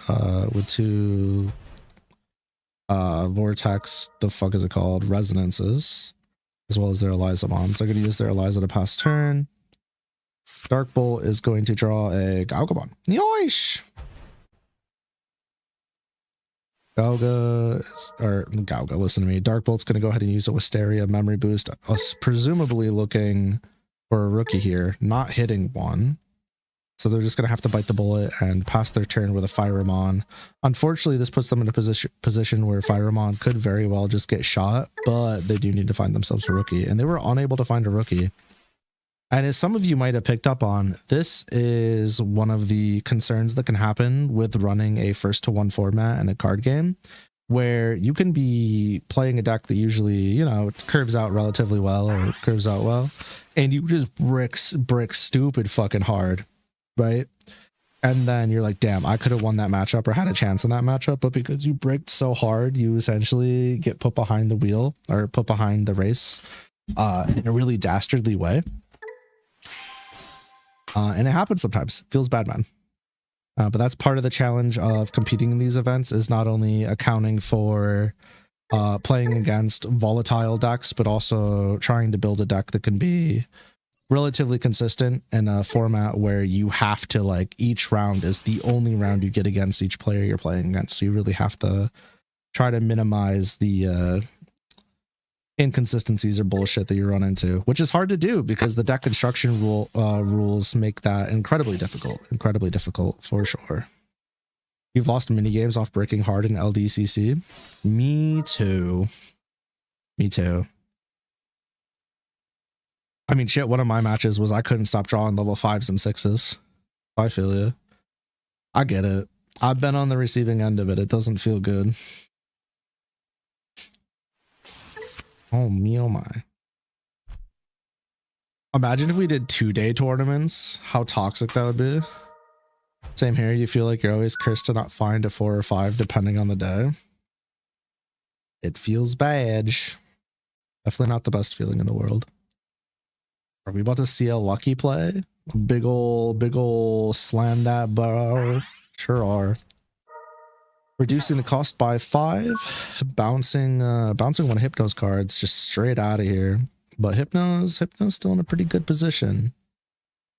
the fuck is it called? Resonances, as well as their Elizamons. They're going to use their Eliza to pass turn. Dark Bolt is going to draw a Galgamon. Yoish! Gauga, listen to me. Dark Bolt's going to go ahead and use a Wisteria memory boost, presumably looking for a rookie here, not hitting one. So they're just going to have to bite the bullet and pass their turn with a Firemon. Unfortunately, this puts them in a position where Firemon could very well just get shot, but they do need to find themselves a rookie. And they were unable to find a rookie. And as some of you might have picked up on, this is one of the concerns that can happen with running a 1-to-1 format in a card game, where you can be playing a deck that usually, you know, curves out relatively well or curves out well, and you just brick stupid fucking hard, right? And then you're like, damn, I could have won that matchup or had a chance in that matchup, but because you bricked so hard, you essentially get put behind the wheel or put behind the race in a really dastardly way. And it happens sometimes. Feels bad, man. But that's part of the challenge of competing in these events, is not only accounting for playing against volatile decks, but also trying to build a deck that can be relatively consistent in a format where you have to, like, each round is the only round you get against each player you're playing against. So you really have to try to minimize the inconsistencies or bullshit that you run into, which is hard to do because the deck construction rules make that incredibly difficult for sure. You've lost mini games off breaking hard in LDCC. Me too. I mean, shit, one of my matches was I couldn't stop drawing level 5s and 6s. I feel you. I get it. I've been on the receiving end of it. It doesn't feel good. Oh me, oh my. Imagine if we did 2-day tournaments, how toxic that would be. Same here. You feel like you're always cursed to not find a 4 or 5 depending on the day. It feels bad. Definitely not the best feeling in the world. Are we about to see a lucky play? Big ol' slam that bro. Sure are. Reducing the cost by 5. Bouncing one Hypno's cards just straight out of here. But Hypno's still in a pretty good position.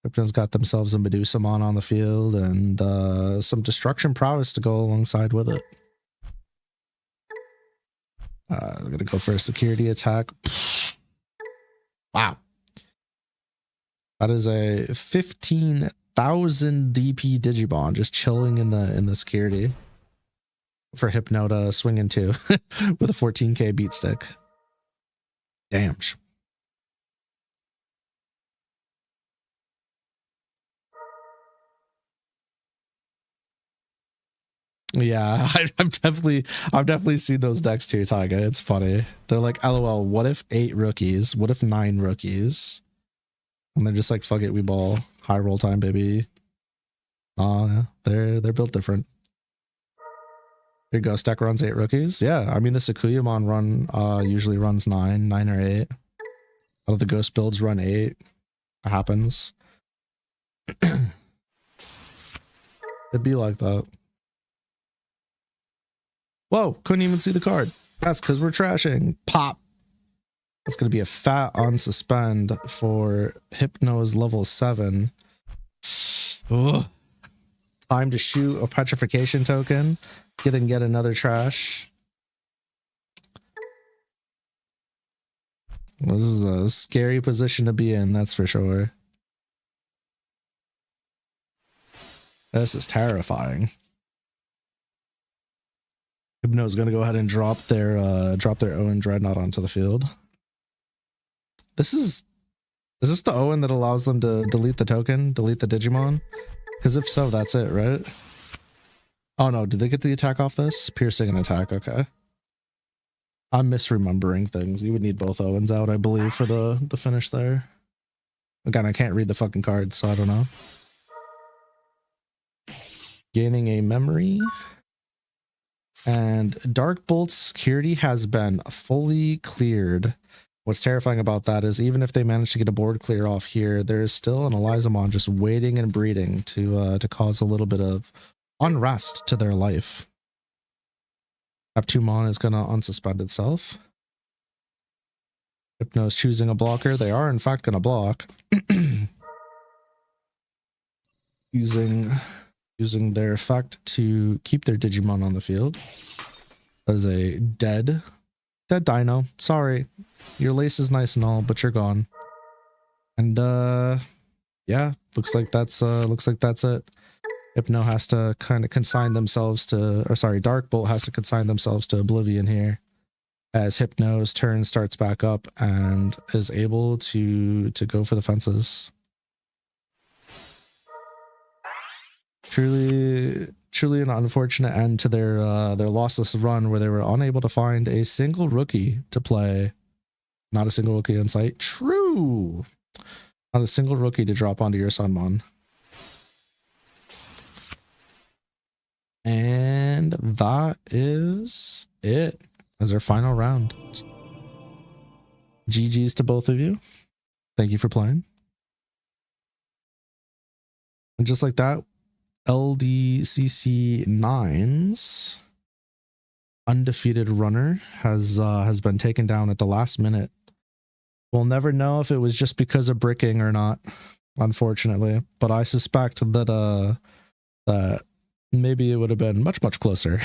Hypno's got themselves a Medusamon on the field and some destruction prowess to go alongside with it. I'm gonna go for a security attack. Wow. That is a 15,000 DP Digimon just chilling in the security for Hypno to swing into with a 14k beat stick. Damn. Yeah, I've definitely seen those decks too, Taiga. It's funny. They're like, LOL, what if 8 rookies? What if 9 rookies? And they're just like, fuck it, we ball. High roll time, baby. Yeah, they're built different. Here you go, stack runs 8 rookies. Yeah, I mean the Sakuyamon run usually runs 9 or 8. All of the ghost builds run 8. It happens. It'd be like that. Whoa, couldn't even see the card. That's because we're trashing. Pop. That's going to be a fat unsuspend for Hypno's level 7. Ugh. Time to shoot a petrification token. Get another trash. This is a scary position to be in, that's for sure. This is terrifying. Hypno's going to go ahead and drop their Owen Dreadnought onto the field. Is this the Owen that allows them to delete the token, delete the Digimon? Because if so, that's it, right? Oh no, did they get the attack off this? Piercing and attack, okay. I'm misremembering things. You would need both Owens out, I believe, for the finish there. Again, I can't read the fucking cards, so I don't know. Gaining a memory. And Dark Bolt's security has been fully cleared. What's terrifying about that is even if they manage to get a board clear off here, there's still an Elizamon just waiting and breeding to cause a little bit of unrest to their life. Neptunemon is going to unsuspend itself. Hypno's choosing a blocker. They are in fact going to block. using their effect to keep their Digimon on the field. That is a dead dino. Sorry, your lace is nice and all, but you're gone. And yeah, looks like that's it. Hypno has to kind of consign themselves to, or sorry, Dark Bolt has to consign themselves to oblivion here, as Hypno's turn starts back up and is able to go for the fences. Truly an unfortunate end to their lossless run where they were unable to find a single rookie to play. Not a single rookie in sight. True. Not a single rookie to drop onto your Sunmon. And that is it as our final round. GG's to both of you. Thank you for playing. And just like that, LDCC 9's undefeated runner has been taken down at the last minute. We'll never know if it was just because of bricking or not, unfortunately, but I suspect that that maybe it would have been much closer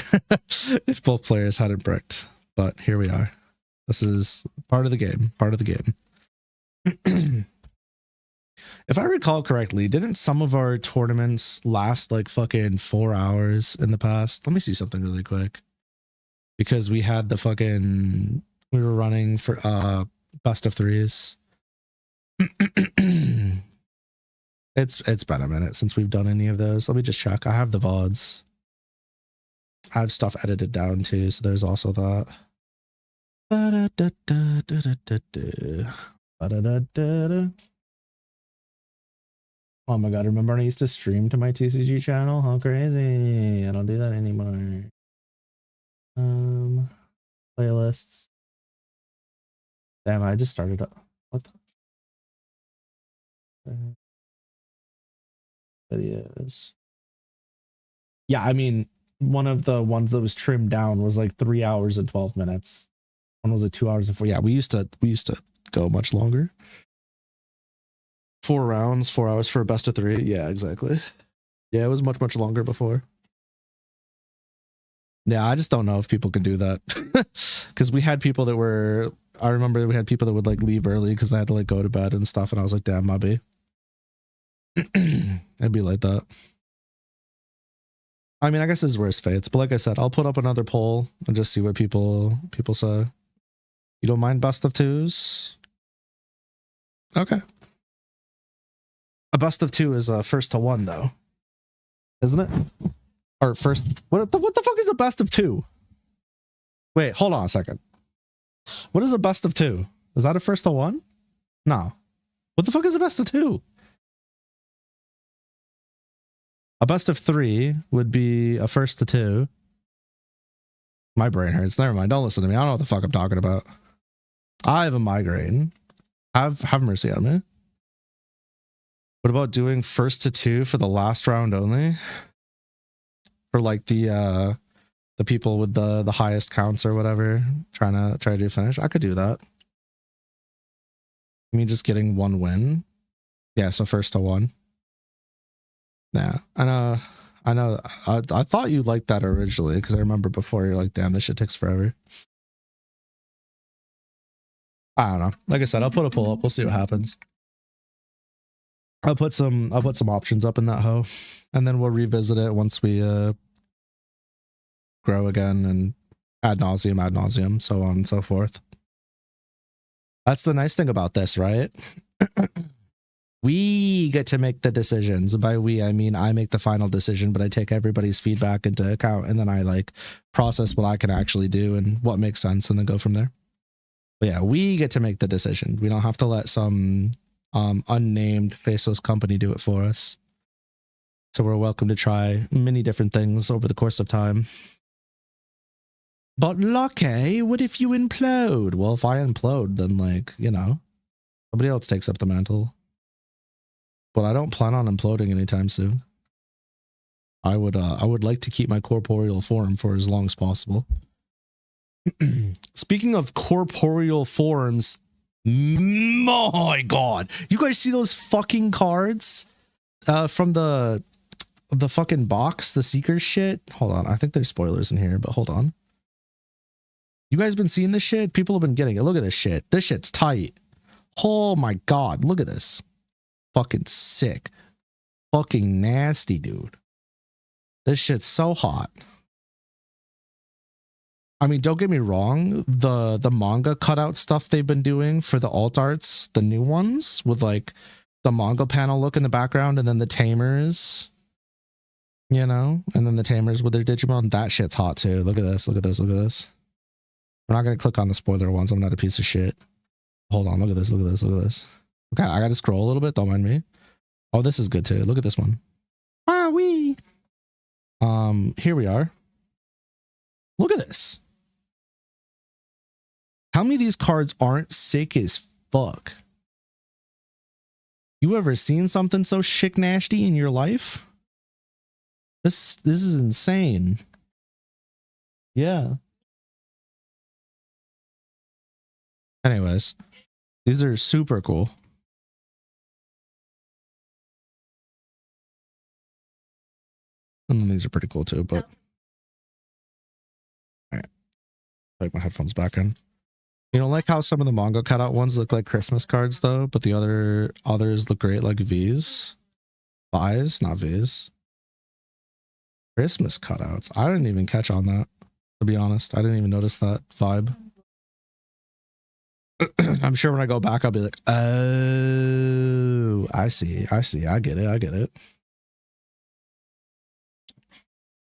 if both players hadn't bricked. But here we are. This is part of the game. If I recall correctly, didn't some of our tournaments last like fucking 4 hours in the past? Let me see something really quick. Because we had we were running for best of 3s. It's been a minute since we've done any of those. Let me just check. I have the VODs. I have stuff edited down too, so there's also that. Oh my god, remember when I used to stream to my TCG channel? How crazy. I don't do that anymore. Playlists. Damn, I just started up. What the videos? Yeah, I mean, one of the ones that was trimmed down was like 3 hours and 12 minutes. One was like 2 hours and 4. Yeah, we used to go much longer. 4 rounds, 4 hours for a best of 3. Yeah, exactly. Yeah, it was much longer before. Yeah, I just don't know if people can do that. Because we had people that were, I remember we had people that would like leave early because they had to like go to bed and stuff. And I was like, damn, Mobby. It'd be like that. I mean, I guess it's worst fates, but like I said, I'll put up another poll and just see what people say. You don't mind best of 2s? Okay. A best of 2 is a first to 1 though, isn't it? Or first, what the fuck is a best of 2? Wait, hold on a second. What is a best of 2? Is that a first to 1? No. What the fuck is a best of 2? A best of 3 would be a first to 2. My brain hurts. Never mind. Don't listen to me. I don't know what the fuck I'm talking about. I have a migraine. Have mercy on me. What about doing first to 2 for the last round only? For like the people with the highest counts or whatever, try to do finish. I could do that. I mean, just getting 1 win. Yeah, so first to 1. Yeah, I know. I thought you liked that originally because I remember before you're like, damn, this shit takes forever. I don't know. Like I said, I'll put a poll up. We'll see what happens. I'll put some options up in that hoe, and then we'll revisit it once we grow again and ad nauseum, so on and so forth. That's the nice thing about this, right? We get to make the decisions. By we, I mean I make the final decision, but I take everybody's feedback into account, and then I like process what I can actually do and what makes sense, and then go from there. But yeah, we get to make the decision. We don't have to let some unnamed faceless company do it for us. So we're welcome to try many different things over the course of time. But Lucky, what if you implode? Well, if I implode, then like, you know, somebody else takes up the mantle. But I don't plan on imploding anytime soon. I would like to keep my corporeal form for as long as possible. Speaking of corporeal forms, my god, you guys see those fucking cards from the fucking box, the seeker shit? Hold on, I think there's spoilers in here, but hold on. You guys been seeing this shit? People have been getting it. Look at this shit. This shit's tight. Oh my god, look at this. Fucking sick. Fucking nasty, dude. This shit's so hot. I mean, don't get me wrong, the manga cutout stuff they've been doing for the alt arts, the new ones, with like the manga panel look in the background and then the tamers, you know, and then the tamers with their Digimon, that shit's hot too. Look at this, look at this, look at this. I'm not going to click on the spoiler ones. I'm not a piece of shit. Hold on, look at this, look at this, look at this. Okay, I got to scroll a little bit, don't mind me. Oh, this is good too. Look at this one. Ah, wee. Here we are. Look at this. How many of these cards aren't sick as fuck? You ever seen something so chic nasty in your life? This is insane. Yeah. Anyways, these are super cool. And then these are pretty cool too, but all right. Put my headphones back in. You know, like how some of the manga cutout ones look like Christmas cards though, but the others look great like V's. V's, not V's. Christmas cutouts. I didn't even catch on that, to be honest. I didn't even notice that vibe. I'm sure when I go back, I'll be like, oh, I see. I get it.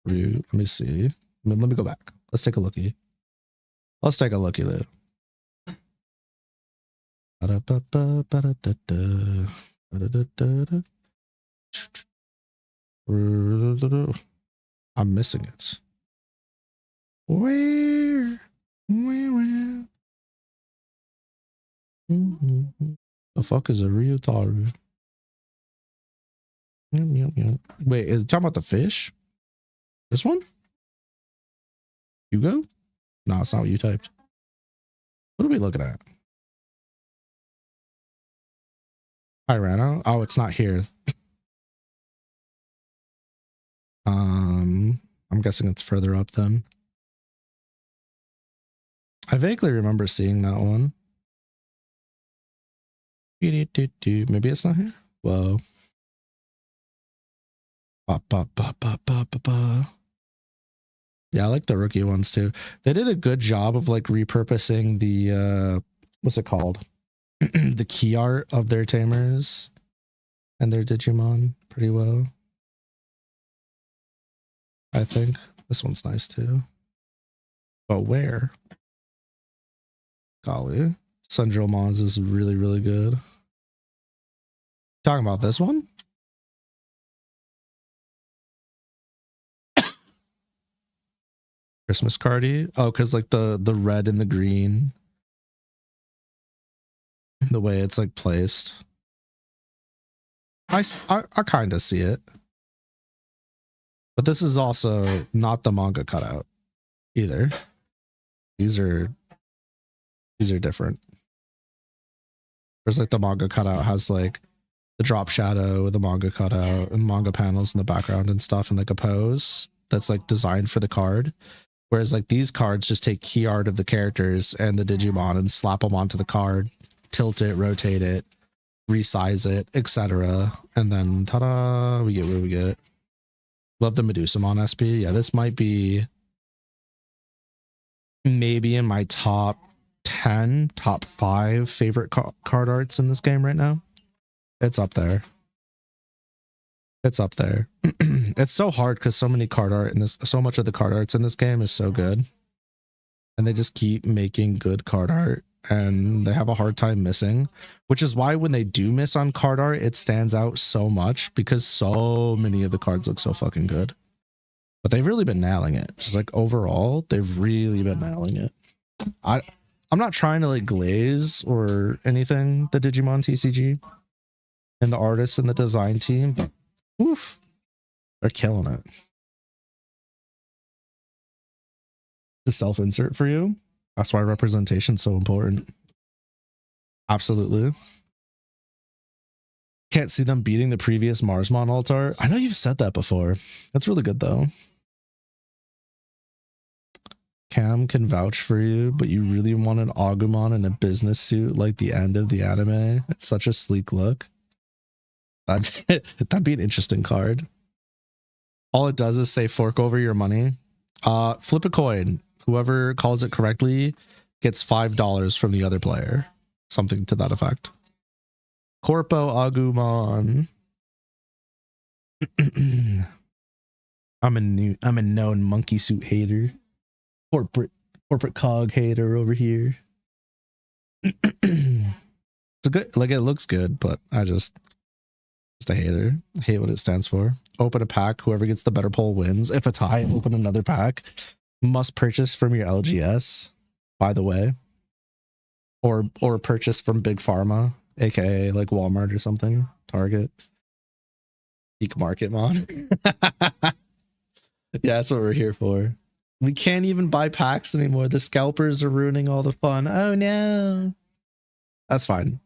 Let me see. Let me go back. Let's take a looky. Let's take a looky, Lou. I'm missing it. Where? The fuck is a Ryutaru? Wait, is it talking about the fish? This one? Hugo? No, it's not what you typed. What are we looking at? Irano? Oh, it's not here. I'm guessing it's further up then. I vaguely remember seeing that one. Maybe it's not here. Whoa. Yeah, I like the rookie ones too. They did a good job of like repurposing the what's it called? The key art of their tamers and their Digimon pretty well. I think this one's nice too. But where? Golly. Sundral Mons is really, really good. Talking about this one? Christmas cardy? Oh, because like the red and the green. The way it's like placed. I kind of see it. But this is also not the manga cutout either. These are different. There's like the manga cutout has like the drop shadow with the manga cutout and manga panels in the background and stuff, and like a pose that's like designed for the card. Whereas like these cards just take key art of the characters and the Digimon and slap them onto the card, tilt it, rotate it, resize it, etc. And then ta-da, we get what we get. Love the Medusumon SP. Yeah, this might be maybe in my top 10, top 5 favorite card arts in this game right now. It's up there. It's up there. It's so hard because so many card art in this, so much of the card arts in this game is so good. And they just keep making good card art and they have a hard time missing, which is why when they do miss on card art, it stands out so much because so many of the cards look so fucking good. But they've really been nailing it. Just like overall, they've really been nailing it. I'm not trying to like glaze or anything, the Digimon TCG and the artists and the design team, but oof, they're killing it. The self-insert for you. That's why representation's so important. Absolutely. Can't see them beating the previous Marsmon altar. I know you've said that before. That's really good though. Cam can vouch for you, but you really want an Agumon in a business suit like the end of the anime. It's such a sleek look. That'd be an interesting card. All it does is say fork over your money. Flip a coin. Whoever calls it correctly gets $5 from the other player. Something to that effect. Corpo Agumon. I'm a known monkey suit hater. Corporate cog hater over here. It's a good, like it looks good, but I just a hater. I hate what it stands for. Open a pack. Whoever gets the better poll wins. If a tie, open another pack. Must purchase from your LGS, by the way. Or purchase from Big Pharma, aka like Walmart or something. Target. Peak market mod. Yeah, that's what we're here for. We can't even buy packs anymore. The scalpers are ruining all the fun. Oh no. That's fine.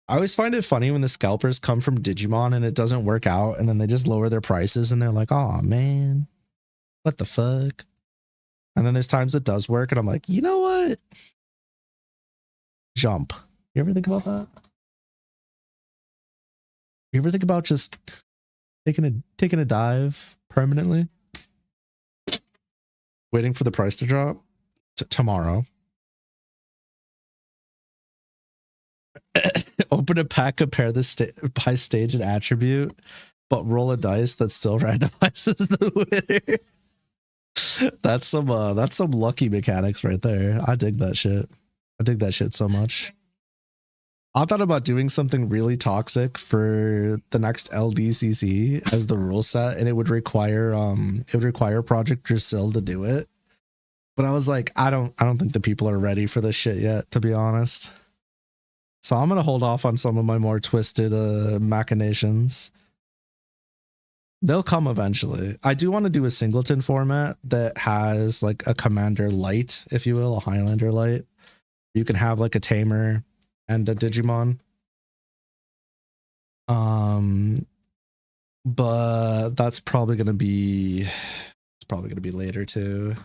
I always find it funny when the scalpers come from Digimon and it doesn't work out and then they just lower their prices and they're like, oh man, what the fuck? And then there's times it does work and I'm like, you know what? Jump. You ever think about that? You ever think about just taking a dive permanently? Waiting for the price to drop tomorrow. Open a pack, compare the by stage and attribute, but roll a dice that still randomizes the winner. That's some lucky mechanics right there. I dig that shit. I dig that shit so much. I thought about doing something really toxic for the next LDCC as the rule set, and it would require Project Drasil to do it. But I was like, I don't think the people are ready for this shit yet, to be honest. So I'm gonna hold off on some of my more twisted machinations. They'll come eventually. I do want to do a singleton format that has like a commander light, if you will, a Highlander light. You can have like a tamer and a Digimon. But that's probably gonna be later too.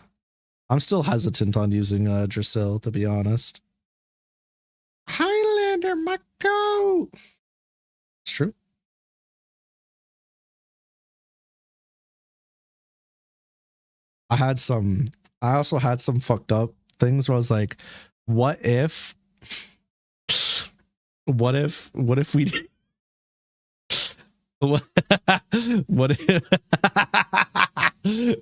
I'm still hesitant on using Drasil, to be honest. Highlander Mako. It's true. I also had some fucked up things where I was like, what if we what if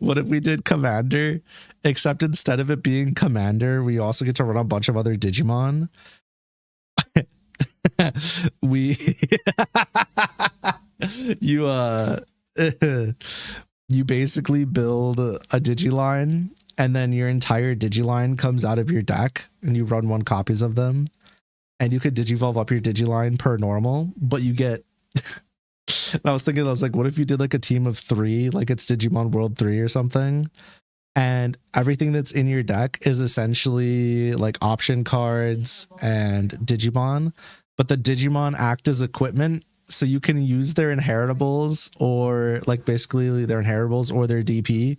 what if we did Commander, except instead of it being Commander, we also get to run a bunch of other Digimon. You basically build a Digiline, and then your entire Digiline comes out of your deck, and you run 1 copies of them, and you could Digivolve up your Digiline per normal, but you get... And I was like, what if you did like a team of 3, like it's Digimon World 3 or something, and everything that's in your deck is essentially like option cards and Digimon, but the Digimon act as equipment, so you can use their inheritables, or like basically their inheritables or their DP.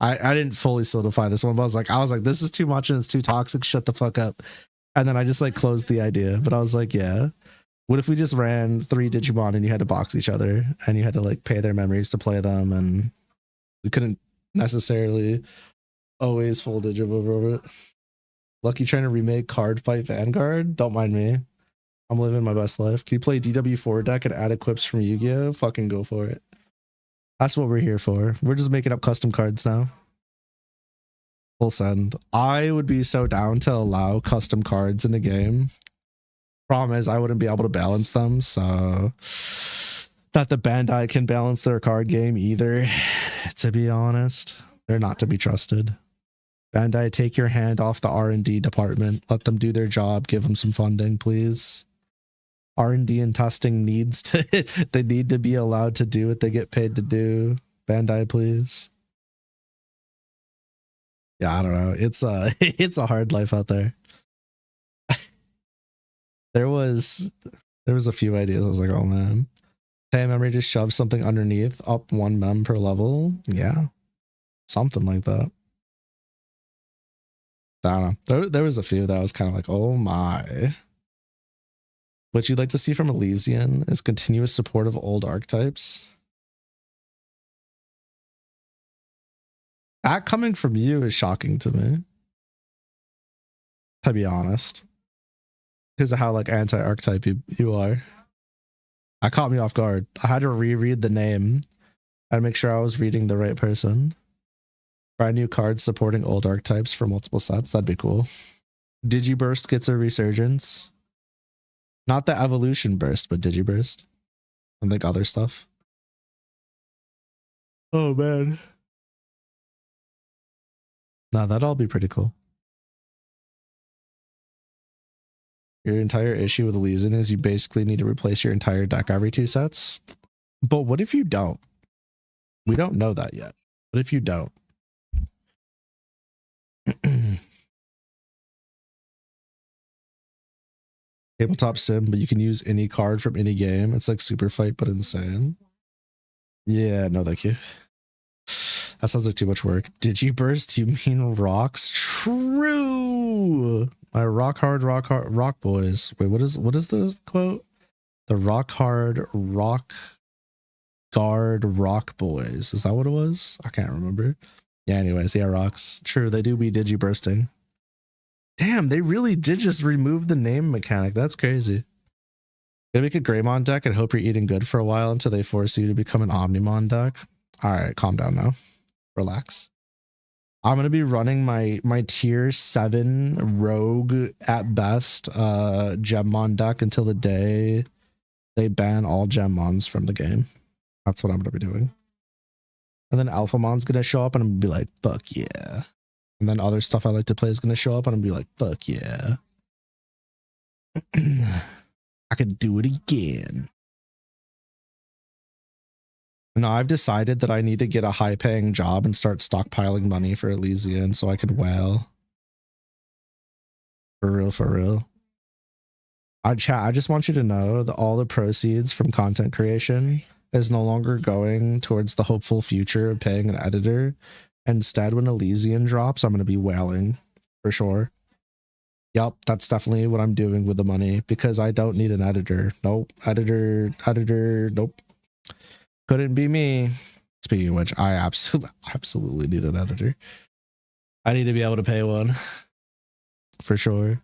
I didn't fully solidify this one, but I was like, this is too much and it's too toxic, shut the fuck up. And then I just like closed the idea, but I was like, yeah. What if we just ran 3 Digimon and you had to box each other and you had to like pay their memories to play them, and we couldn't necessarily always full Digivolve over it. Lucky trying to remake Card Fight Vanguard? Don't mind me. I'm living my best life. Can you play DW4 deck and add equips from Yu-Gi-Oh? Fucking go for it. That's what we're here for. We're just making up custom cards now. Full send. I would be so down to allow custom cards in the game. Problem is, I wouldn't be able to balance them, so not that Bandai can balance their card game either, to be honest. They're not to be trusted. Bandai, take your hand off the R&D department. Let them do their job. Give them some funding, please. R&D and testing they need to be allowed to do what they get paid to do. Bandai, please. Yeah, I don't know. It's a hard life out there. There was a few ideas. I was like, oh man. Hey, memory, just shove something underneath, up 1 mem per level. Yeah. Something like that. I don't know. There was a few that I was kind of like, oh my. What you'd like to see from Elysian is continuous support of old archetypes. That coming from you is shocking to me, to be honest, because of how like anti-archetype you are. That caught me off guard. I had to reread the name and make sure I was reading the right person. Brand new cards supporting old archetypes for multiple sets. That'd be cool. Digiburst gets a resurgence. Not the evolution burst, but Digiburst. And like other stuff. Oh man. Nah, that'd all be pretty cool. Your entire issue with Elysian is you basically need to replace your entire deck every 2 sets. But what if you don't? We don't know that yet. What if you don't? Tabletop sim, but you can use any card from any game. It's like Super Fight, but insane. Yeah, no thank you. That sounds like too much work. Digiburst, you mean rocks? True. My rock boys. Wait, what is the quote? The rock boys. Is that what it was? I can't remember. Yeah, anyways, yeah, rocks. True, they do be Digibursting. Damn, they really did just remove the name mechanic. That's crazy. Gonna make a Greymon deck and hope you're eating good for a while until they force you to become an Omnimon deck. All right, calm down now. Relax. I'm gonna be running my tier 7 rogue at best Gemmon deck until the day they ban all Gemmons from the game. That's what I'm gonna be doing. And then Alphamon's gonna show up and I'm gonna be like, fuck yeah. And then other stuff I like to play is gonna show up and I'm gonna be like, fuck yeah. I could do it again. No, I've decided that I need to get a high-paying job and start stockpiling money for Elysian so I can whale. For real, for real. I just want you to know that all the proceeds from content creation is no longer going towards the hopeful future of paying an editor. Instead, when Elysian drops, I'm going to be whaling for sure. Yep, that's definitely what I'm doing with the money because I don't need an editor. Nope. Editor, nope. Couldn't be me. Speaking of which, I absolutely need an editor. I need to be able to pay one for sure.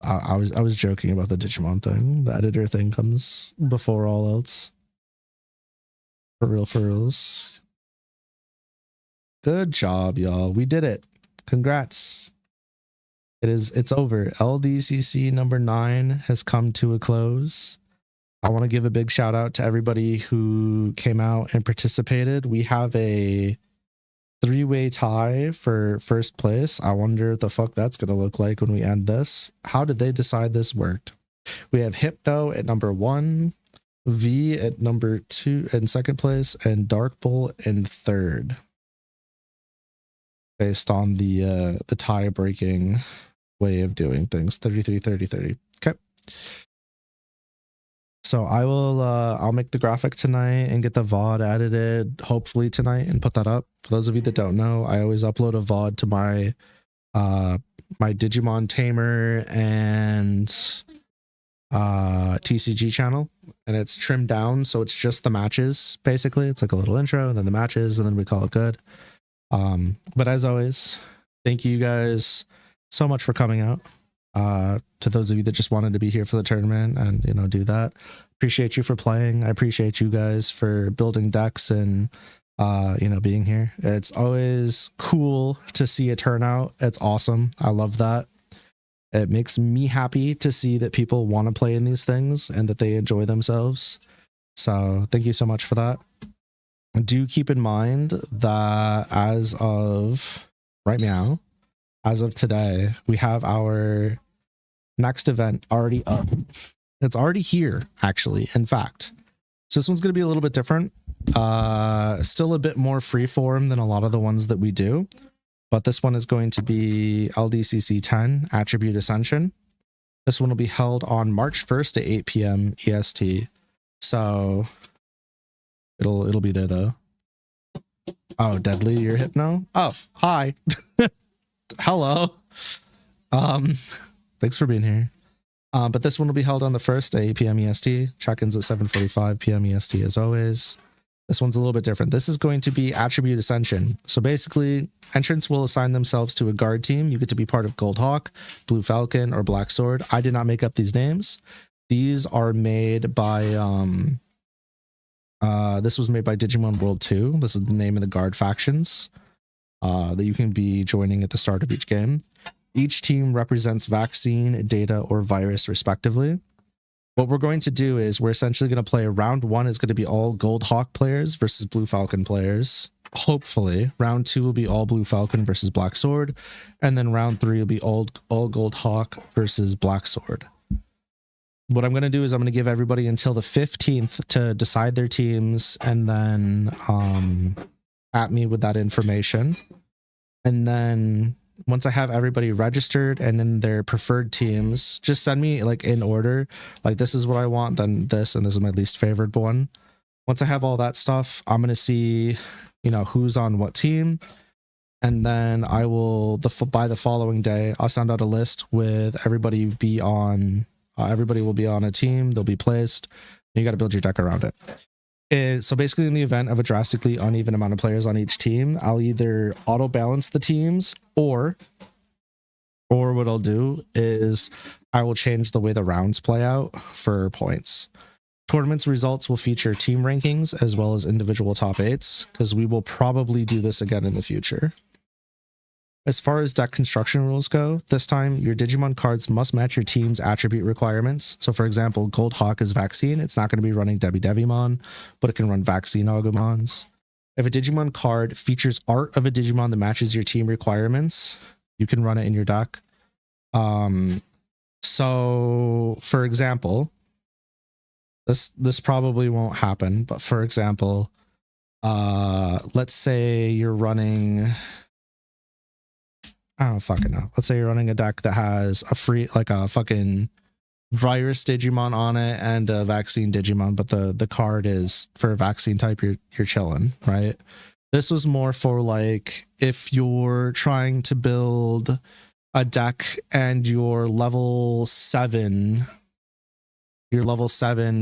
I was joking about the Digimon thing. The editor thing comes before all else. For real, for reals. Good job, y'all. We did it. Congrats. It's over. LDCC number 9 has come to a close. I want to give a big shout out to everybody who came out and participated. We have a 3-way tie for first place. I wonder what the fuck that's going to look like when we end this. How did they decide this worked? We have Hypno at number 1, V at number 2 in second place, and Dark Bull in third. Based on the tie-breaking way of doing things. 33, 30, 30. Okay. So I'll make the graphic tonight and get the VOD edited hopefully tonight and put that up. For those of you that don't know, I always upload a VOD to my my Digimon Tamer and TCG channel, and it's trimmed down so it's just the matches basically. It's like a little intro and then the matches and then we call it good. But as always, thank you guys so much for coming out. To those of you that just wanted to be here for the tournament and, you know, do that. Appreciate you for playing. I appreciate you guys for building decks and, you know, being here. It's always cool to see a turnout. It's awesome. I love that. It makes me happy to see that people want to play in these things and that they enjoy themselves. So thank you so much for that. Do keep in mind that as of right now, as of today, we have our next event already up. It's already here, actually, in fact. So this one's going to be a little bit different. Still a bit more freeform than a lot of the ones that we do. But this one is going to be LDCC 10, Attribute Ascension. This one will be held on March 1st at 8 p.m. EST. So it'll be there, though. Oh, Deadly, you're Hypno? Oh, hi. Hello. Thanks for being here. But this one will be held on the 1st at 8 p.m. EST. Check-ins at 7:45 p.m. EST as always. This one's a little bit different. This is going to be Attribute Ascension. So basically, entrants will assign themselves to a guard team. You get to be part of Gold Hawk, Blue Falcon, or Black Sword. I did not make up these names. These are made by this was made by Digimon World 2. This is the name of the guard factions that you can be joining at the start of each game. Each team represents vaccine, data, or virus respectively. What we're going to do is we're essentially going to play round 1 is going to be all Gold Hawk players versus Blue Falcon players. Hopefully, round 2 will be all Blue Falcon versus Black Sword, and then round 3 will be all Gold Hawk versus Black Sword. What I'm going to do is I'm going to give everybody until the 15th to decide their teams and then at me with that information. And then once I have everybody registered and in their preferred teams, just send me like in order, like this is what I want, then this, and this is my least favorite one. Once I have all that stuff, I'm going to see, you know, who's on what team. And then I will, by the following day, I'll send out a list with everybody everybody will be on a team. They'll be placed. You got to build your deck around it. So basically in the event of a drastically uneven amount of players on each team, I'll either auto balance the teams or Or what I'll do is I will change the way the rounds play out for points. Tournaments results will feature team rankings as well as individual top 8s, because we will probably do this again in the future. As far as deck construction rules go, this time your Digimon cards must match your team's attribute requirements. So for example, Gold Hawk is Vaccine. It's not going to be running Devimon, but it can run Vaccine Agumons. If a Digimon card features art of a Digimon that matches your team requirements, you can run it in your deck. So for example, this probably won't happen, but for example, let's say you're running, I don't fucking know. Let's say you're running a deck that has a free, like a fucking virus Digimon on it and a vaccine Digimon, but the card is for a vaccine type, you're chilling, right? This was more for like if you're trying to build a deck and your level 7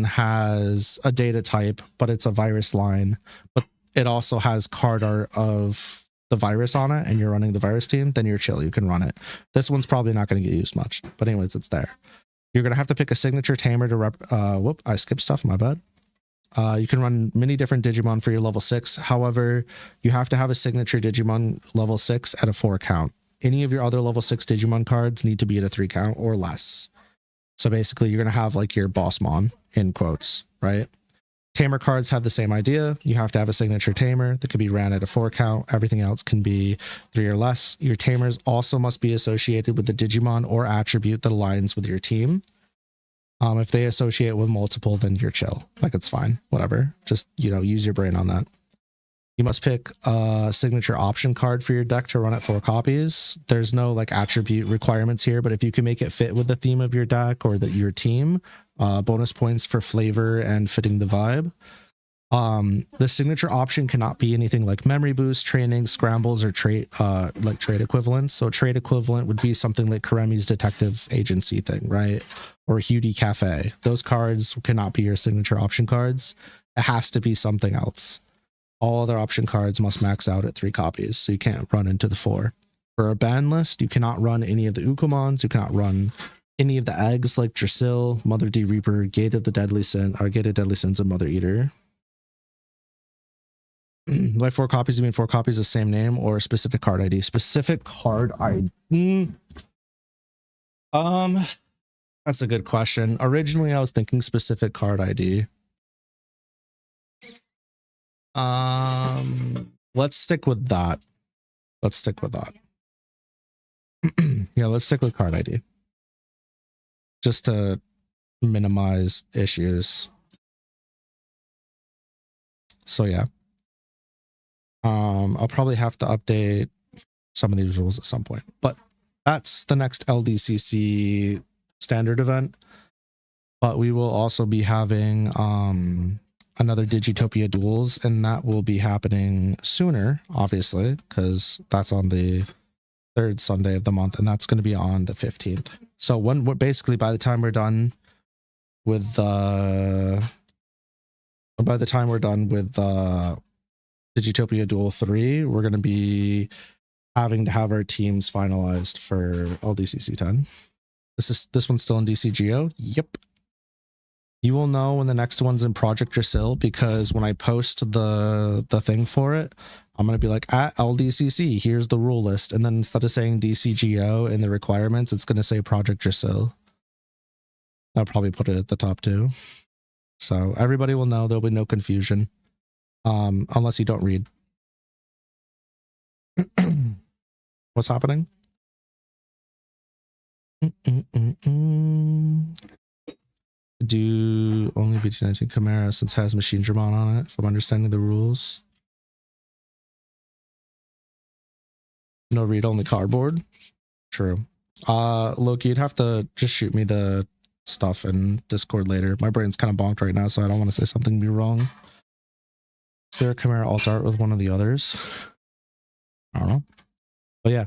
has a data type, but it's a virus line, but it also has card art of the virus on it, and you're running the virus team, then you're chill. You can run it. This one's probably not going to get used much, but anyways, it's there. You're going to have to pick a signature tamer to rep. Whoop, I skipped stuff. My bad. You can run many different Digimon for your level 6. However, you have to have a signature Digimon level 6 at a 4 count. Any of your other level 6 Digimon cards need to be at a 3 count or less. So basically, you're going to have like your Bossmon in quotes, right? Tamer cards have the same idea. You have to have a signature tamer that could be ran at a 4 count. Everything else can be 3 or less. Your tamers also must be associated with the Digimon or attribute that aligns with your team. If they associate with multiple, then you're chill. Like, it's fine. Whatever. Just, use your brain on that. You must pick a signature option card for your deck to run at 4 copies. There's no like attribute requirements here, but if you can make it fit with the theme of your deck or your team, bonus points for flavor and fitting the vibe. The signature option cannot be anything like memory boost, training, scrambles, or trade equivalents. So trade equivalent would be something like Krma's detective agency thing, right? Or Hudi Cafe. Those cards cannot be your signature option cards. It has to be something else. All other option cards must max out at 3 copies, so you can't run into the 4. For a ban list, you cannot run any of the Ukomons. You cannot run any of the eggs like Drasil, Mother D Reaper, Gate of the Deadly Sin, or Gate of Deadly Sins, and Mother Eater. By 4 copies, you mean 4 copies of the same name or a specific card ID? Specific card ID. That's a good question. Originally, I was thinking specific card ID. Let's stick with that. Yeah, let's stick with card ID. Just to minimize issues. So yeah. I'll probably have to update some of these rules at some point, but that's the next LDCC standard event. But we will also be having another Digitopia Duels, and that will be happening sooner, obviously, because that's on the 3rd Sunday of the month, and that's going to be on the 15th. So when we're basically, by the time we're done with Digitopia Duel 3, we're going to be having to have our teams finalized for LDCC 10. This one's still in DCGO. Yep. You will know when the next one's in Project Drasil, because when I post the thing for it, I'm going to be like, at LDCC, here's the rule list. And then instead of saying DCGO in the requirements, it's going to say Project Drasil. I'll probably put it at the top too. So everybody will know. There'll be no confusion. Unless you don't read. What's happening? Do only BT19 Chimera since it has Machine Dramon on it, if I'm understanding the rules. No read only cardboard. True. Loki, you'd have to just shoot me the stuff in Discord later. My brain's kind of bonked right now, so I don't want to say something and be wrong. Is there a Chimera alt art with one of the others? I don't know. But yeah.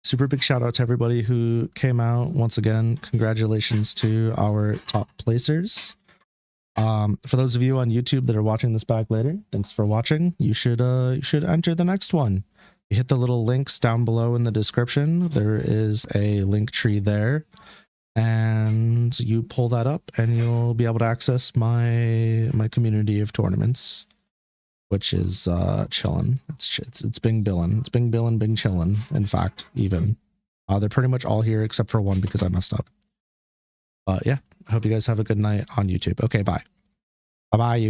Super big shout out to everybody who came out. Once again, congratulations to our top placers. For those of you on YouTube that are watching this back later, thanks for watching. You should enter the next one. hit the little links down below in the description. There is a link tree there, and you pull that up and you'll be able to access my community of tournaments, which is chillin'. It's bing billin'. It's bing billin', bing chillin'. In fact, even they're pretty much all here except for one because I messed up. But yeah, I hope you guys have a good night on YouTube. Okay, bye. Bye-bye, YouTube.